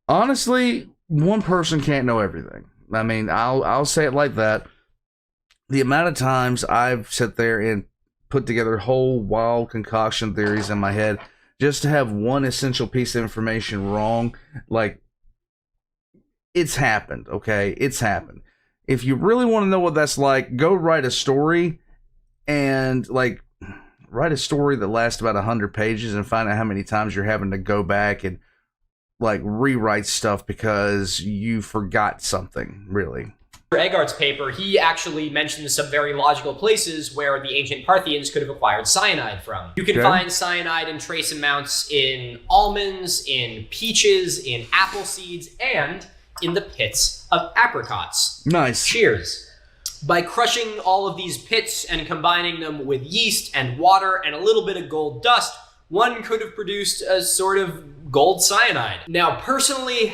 Honestly, one person can't know everything. I mean, I'll say it like that. The amount of times I've sat there and put together whole wild concoction theories in my head just to have one essential piece of information wrong, like, it's happened, okay? It's happened. If you really want to know what that's like, go write a story and, like, write a story that lasts about 100 pages and find out how many times you're having to go back and, like, rewrite stuff because you forgot something, really. Eggart's paper, he actually mentions some very logical places where the ancient Parthians could have acquired cyanide from. You can find cyanide in trace amounts in almonds, in peaches, in apple seeds, and in the pits of apricots. Nice. Cheers. By crushing all of these pits and combining them with yeast and water and a little bit of gold dust, one could have produced a sort of gold cyanide. Now, personally,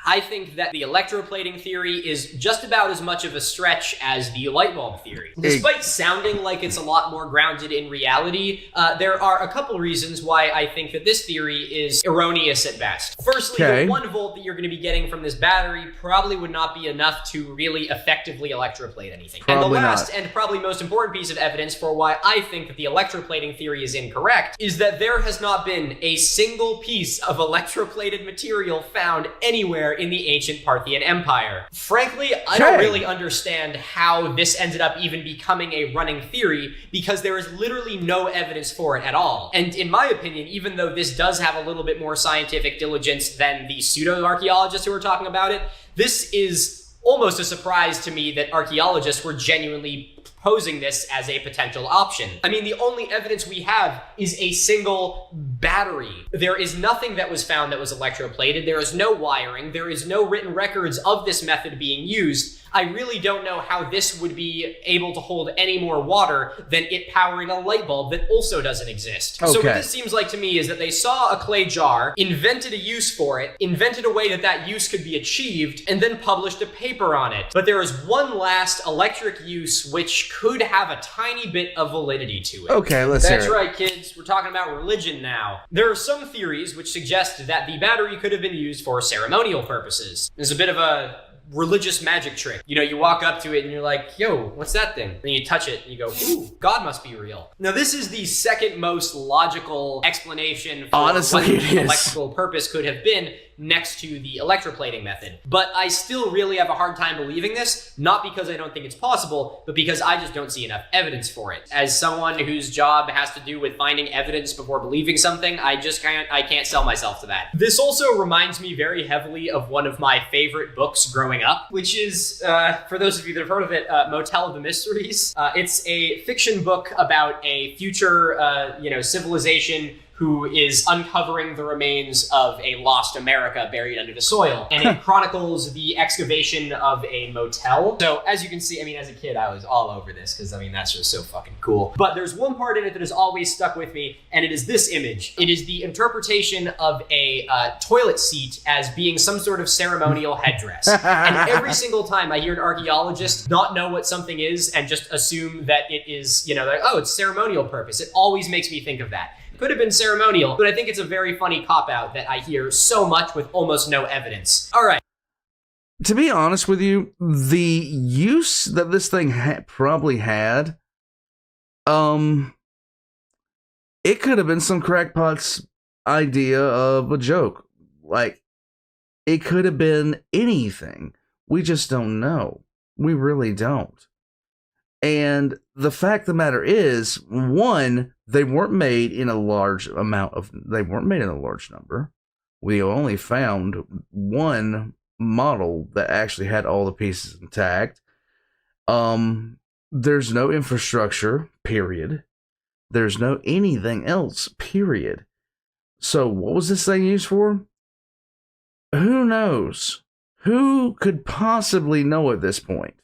I think that the electroplating theory is just about as much of a stretch as the light bulb theory. Despite sounding like it's a lot more grounded in reality, there are a couple reasons why I think that this theory is erroneous at best. Firstly, the 1 volt that you're going to be getting from this battery probably would not be enough to really effectively electroplate anything. And the last and probably most important piece of evidence for why I think that the electroplating theory is incorrect is that there has not been a single piece of electroplated material found anywhere somewhere in the ancient Parthian Empire. Frankly, I don't Okay. really understand how this ended up even becoming a running theory, because there is literally no evidence for it at all. And in my opinion, even though this does have a little bit more scientific diligence than the pseudo-archaeologists who are talking about it, this is almost a surprise to me that archaeologists were genuinely posing this as a potential option. I mean, the only evidence we have is a single battery. There is nothing that was found that was electroplated. There is no wiring. There is no written records of this method being used. I really don't know how this would be able to hold any more water than it powering a light bulb that also doesn't exist. So what Okay. this seems like to me is that they saw a clay jar, invented a use for it, invented a way that that use could be achieved, and then published a paper on it. But there is one last electric use which could have a tiny bit of validity to it. Okay, let's That's hear it. right, kids. We're talking about religion now. There are some theories which suggest that the battery could have been used for ceremonial purposes. There's a bit of a religious magic trick. You know, you walk up to it and you're like, yo, what's that thing? Then you touch it and you go, ooh, God must be real. Now, this is the second most logical explanation for Honestly, what it the is. electrical purpose could have been next to the electroplating method. But I still really have a hard time believing this, not because I don't think it's possible, but because I just don't see enough evidence for it. As someone whose job has to do with finding evidence before believing something, I can't sell myself to that. This also reminds me very heavily of one of my favorite books growing up, which is, for those of you that have heard of it, Motel of the Mysteries. It's a fiction book about a future, civilization who is uncovering the remains of a lost America buried under the soil. And it chronicles the excavation of a motel. So as you can see, I mean, as a kid, I was all over this because, I mean, that's just so fucking cool. But there's one part in it that has always stuck with me, and it is this image. It is the interpretation of a toilet seat as being some sort of ceremonial headdress. And every single time I hear an archaeologist not know what something is and just assume that it is, like, oh, it's ceremonial purpose, it always makes me think of that. Could have been ceremonial, but I think it's a very funny cop-out that I hear so much with almost no evidence. All right. To be honest with you, the use that this thing probably had, it could have been some crackpot's idea of a joke. Like, it could have been anything. We just don't know. We really don't. And the fact of the matter is, one, they weren't made in a large number. We only found one model that actually had all the pieces intact. There's no infrastructure, period. There's no anything else, period. So what was this thing used for? Who knows? Who could possibly know at this point?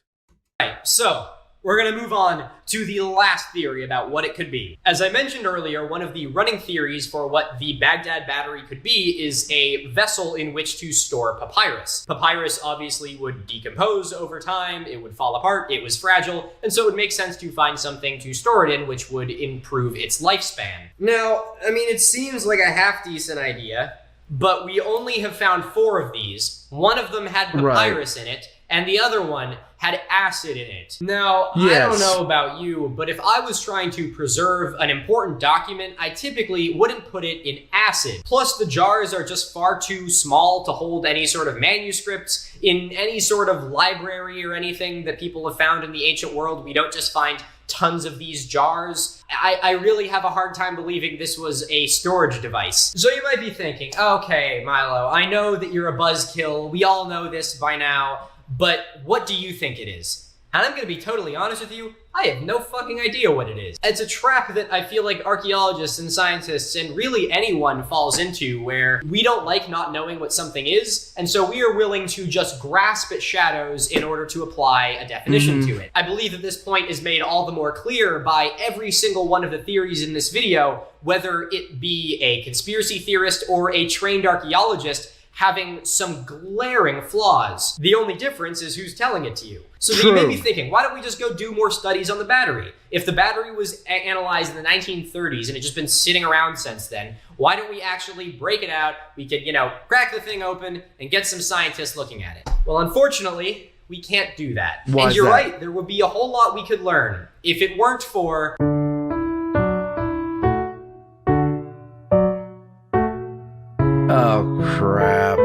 Right, so we're going to move on to the last theory about what it could be. As I mentioned earlier, one of the running theories for what the Baghdad battery could be is a vessel in which to store papyrus. Papyrus obviously would decompose over time, it would fall apart, it was fragile, and so it would make sense to find something to store it in which would improve its lifespan. Now, I mean, it seems like a half-decent idea, but we only have found 4 of these. One of them had papyrus in it, and the other one had acid in it. Now, I don't know about you, but if I was trying to preserve an important document, I typically wouldn't put it in acid. Plus, the jars are just far too small to hold any sort of manuscripts. In any sort of library or anything that people have found in the ancient world, we don't just find tons of these jars. I really have a hard time believing this was a storage device. So you might be thinking, okay, Milo, I know that you're a buzzkill. We all know this by now. But what do you think it is? And I'm gonna be totally honest with you, I have no fucking idea what it is. It's a trap that I feel like archaeologists and scientists and really anyone falls into, where we don't like not knowing what something is, and so we are willing to just grasp at shadows in order to apply a definition to it. I believe that this point is made all the more clear by every single one of the theories in this video, whether it be a conspiracy theorist or a trained archaeologist, having some glaring flaws. The only difference is who's telling it to you. So then you may be thinking, why don't we just go do more studies on the battery? If the battery was analyzed in the 1930s and it's just been sitting around since then, why don't we actually break it out? We could, crack the thing open and get some scientists looking at it. Well, unfortunately, we can't do that. Why and you're is that? right, there would be a whole lot we could learn if it weren't for... Oh, crap.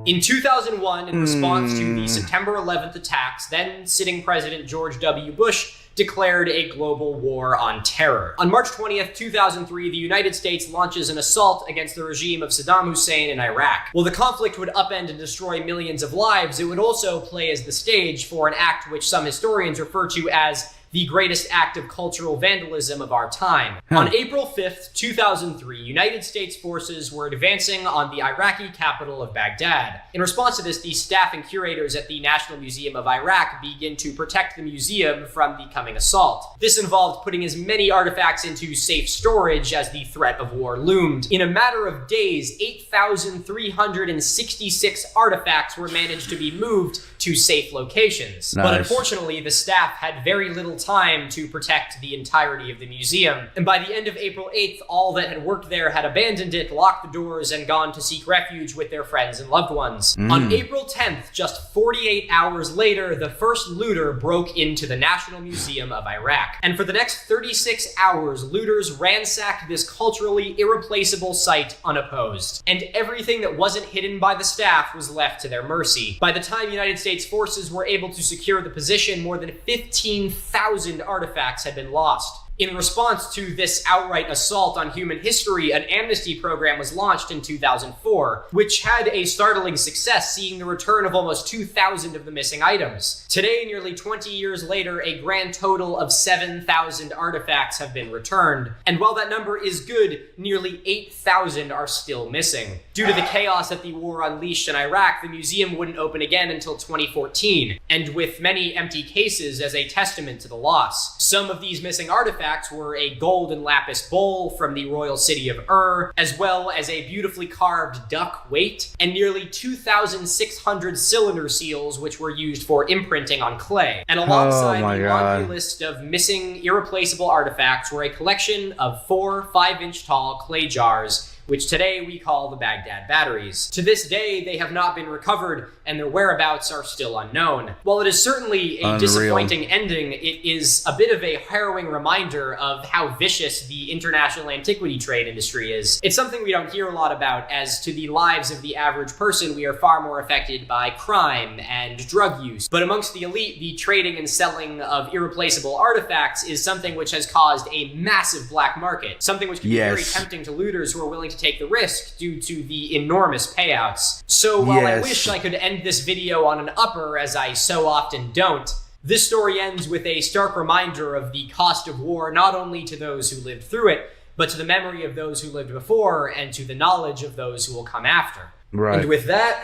In 2001, in response to the September 11th attacks, then sitting President George W. Bush declared a global war on terror. On March 20th, 2003, the United States launches an assault against the regime of Saddam Hussein in Iraq. While the conflict would upend and destroy millions of lives, it would also play as the stage for an act which some historians refer to as the greatest act of cultural vandalism of our time. On April 5th, 2003, United States forces were advancing on the Iraqi capital of Baghdad. In response to this, the staff and curators at the National Museum of Iraq begin to protect the museum from the coming assault. This involved putting as many artifacts into safe storage as the threat of war loomed. In a matter of days, 8,366 artifacts were managed to be moved to safe locations. Nice. But unfortunately, the staff had very little time to protect the entirety of the museum. And by the end of April 8th, all that had worked there had abandoned it, locked the doors, and gone to seek refuge with their friends and loved ones. On April 10th, just 48 hours later, the first looter broke into the National Museum of Iraq. And for the next 36 hours, looters ransacked this culturally irreplaceable site unopposed. And everything that wasn't hidden by the staff was left to their mercy. By the time United States forces were able to secure the position, more than 15,000 artifacts had been lost. In response to this outright assault on human history, an amnesty program was launched in 2004, which had a startling success, seeing the return of almost 2,000 of the missing items. Today, nearly 20 years later, a grand total of 7,000 artifacts have been returned. And while that number is good, nearly 8,000 are still missing. Due to the chaos that the war unleashed in Iraq, the museum wouldn't open again until 2014, and with many empty cases as a testament to the loss. Some of these missing artifacts were a gold and lapis bowl from the royal city of Ur, as well as a beautifully carved duck weight, and nearly 2,600 cylinder seals which were used for imprinting on clay. And alongside the laundry list of missing irreplaceable artifacts were a collection of 4 5-inch tall clay jars, which today we call the Baghdad batteries. To this day, they have not been recovered, and their whereabouts are still unknown. While it is certainly a disappointing ending, it is a bit of a harrowing reminder of how vicious the international antiquity trade industry is. It's something we don't hear a lot about, as to the lives of the average person, we are far more affected by crime and drug use. But amongst the elite, the trading and selling of irreplaceable artifacts is something which has caused a massive black market, something which can be very tempting to looters who are willing to take the risk due to the enormous payouts. So while I wish I could end this video on an upper, as I so often don't, this story ends with a stark reminder of the cost of war, not only to those who lived through it, but to the memory of those who lived before and to the knowledge of those who will come after. Right. And with that...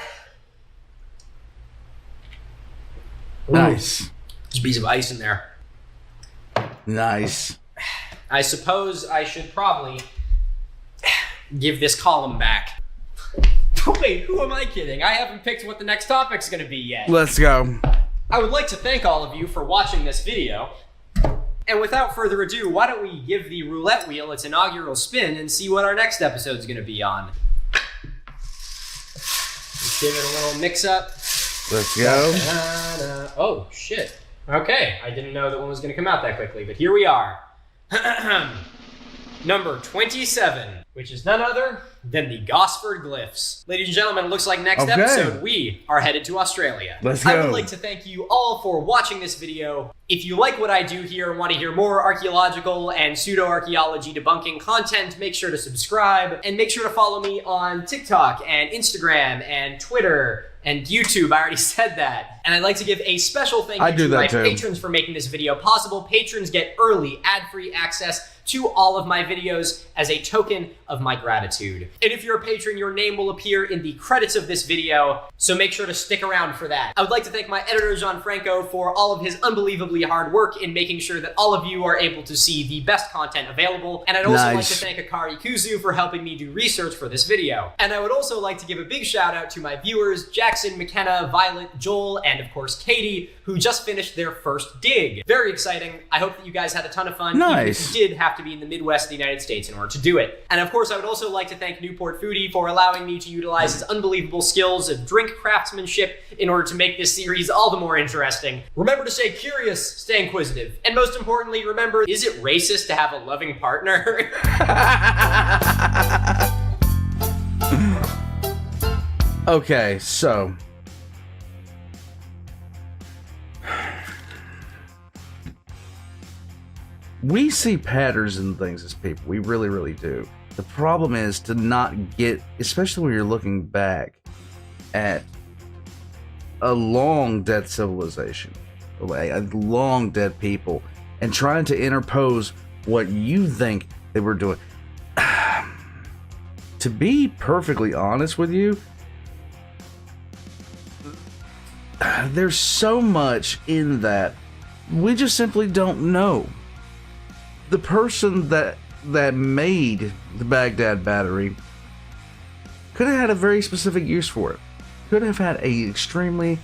Nice. There's a piece of ice in there. Nice. I suppose I should probably give this column back. Wait, who am I kidding? I haven't picked what the next topic's gonna be yet. Let's go. I would like to thank all of you for watching this video. And without further ado, why don't we give the roulette wheel its inaugural spin and see what our next episode's gonna be on. Let's give it a little mix up. Let's go. Oh, shit. Okay, I didn't know that one was gonna come out that quickly, but here we are. Number 27, which is none other than the Gosford Glyphs. Ladies and gentlemen, it looks like next episode we are headed to Australia. Let's go. I would like to thank you all for watching this video. If you like what I do here and want to hear more archaeological and pseudo-archaeology debunking content, make sure to subscribe and make sure to follow me on TikTok and Instagram and Twitter and YouTube. I already said that. And I'd like to give a special thank you to my patrons for making this video possible. Patrons get early, ad-free access to all of my videos as a token of my gratitude. And if you're a patron, your name will appear in the credits of this video, so make sure to stick around for that. I would like to thank my editor, Gianfranco, for all of his unbelievably hard work in making sure that all of you are able to see the best content available. And I'd also like to thank Akari Kuzu for helping me do research for this video. And I would also like to give a big shout out to my viewers, Jackson, McKenna, Violet, Joel, and of course Katie, who just finished their first dig. Very exciting. I hope that you guys had a ton of fun. Even if you did have to be in the Midwest of the United States in order to do it. And of course, I would also like to thank Newport Foodie for allowing me to utilize his unbelievable skills of drink craftsmanship in order to make this series all the more interesting. Remember to stay curious, stay inquisitive, and most importantly, remember, is it racist to have a loving partner? Okay, so we see patterns in things as people. We really, really do. The problem is to not get, especially when you're looking back at a long dead civilization, a long dead people, and trying to interpose what you think they were doing. To be perfectly honest with you, there's so much in that we just simply don't know. The person that made the Baghdad battery could have had a very specific use for it. Could have had a extremely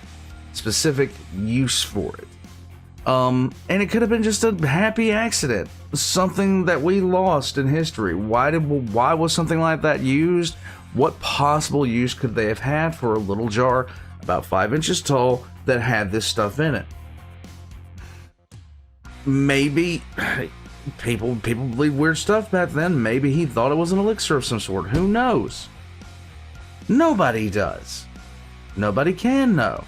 specific use for it. And it could have been just a happy accident. Something that we lost in history. Why was something like that used? What possible use could they have had for a little jar about 5 inches tall that had this stuff in it? Maybe people believed weird stuff back then. Maybe he thought it was an elixir of some sort. Who knows? Nobody does. Nobody can know.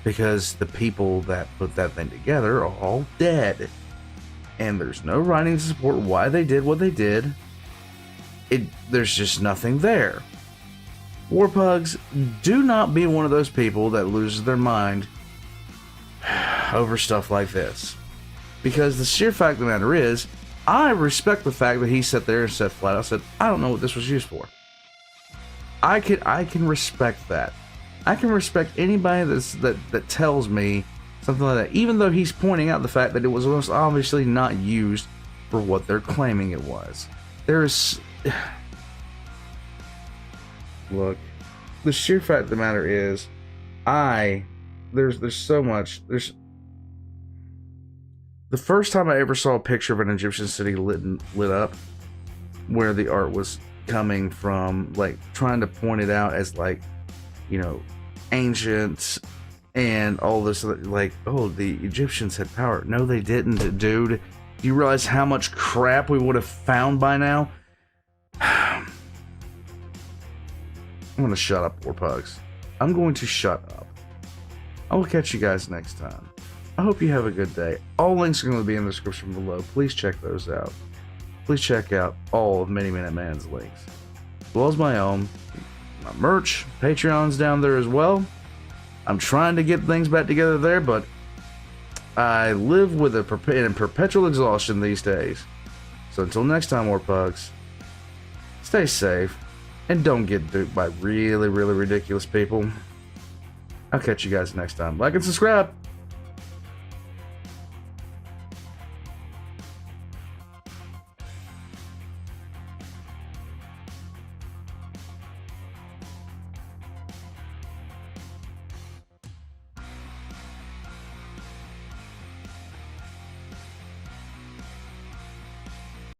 Because the people that put that thing together are all dead. And there's no writing to support why they did what they did. There's just nothing there. Warpugs, do not be one of those people that loses their mind over stuff like this. Because the sheer fact of the matter is, I respect the fact that he sat there and said flat out, said, I don't know what this was used for. I can respect that. I can respect anybody that tells me something like that, even though he's pointing out the fact that it was most obviously not used for what they're claiming it was. Look, the sheer fact of the matter is, there's so much. The first time I ever saw a picture of an Egyptian city lit up, where the art was coming from, like trying to point it out as like, ancient and all this, like, oh, the Egyptians had power. No, they didn't, dude. Do you realize how much crap we would have found by now? I'm gonna shut up, Warpugs. I'm going to shut up. I will catch you guys next time. I hope you have a good day. All links are going to be in the description below. Please check those out. Please check out all of Miniminuteman's links, as well as my own. My merch, Patreon's down there as well. I'm trying to get things back together there, but I live with in perpetual exhaustion these days. So until next time, Warpugs, stay safe and don't get duped by really, really ridiculous people. I'll catch you guys next time. Like and subscribe.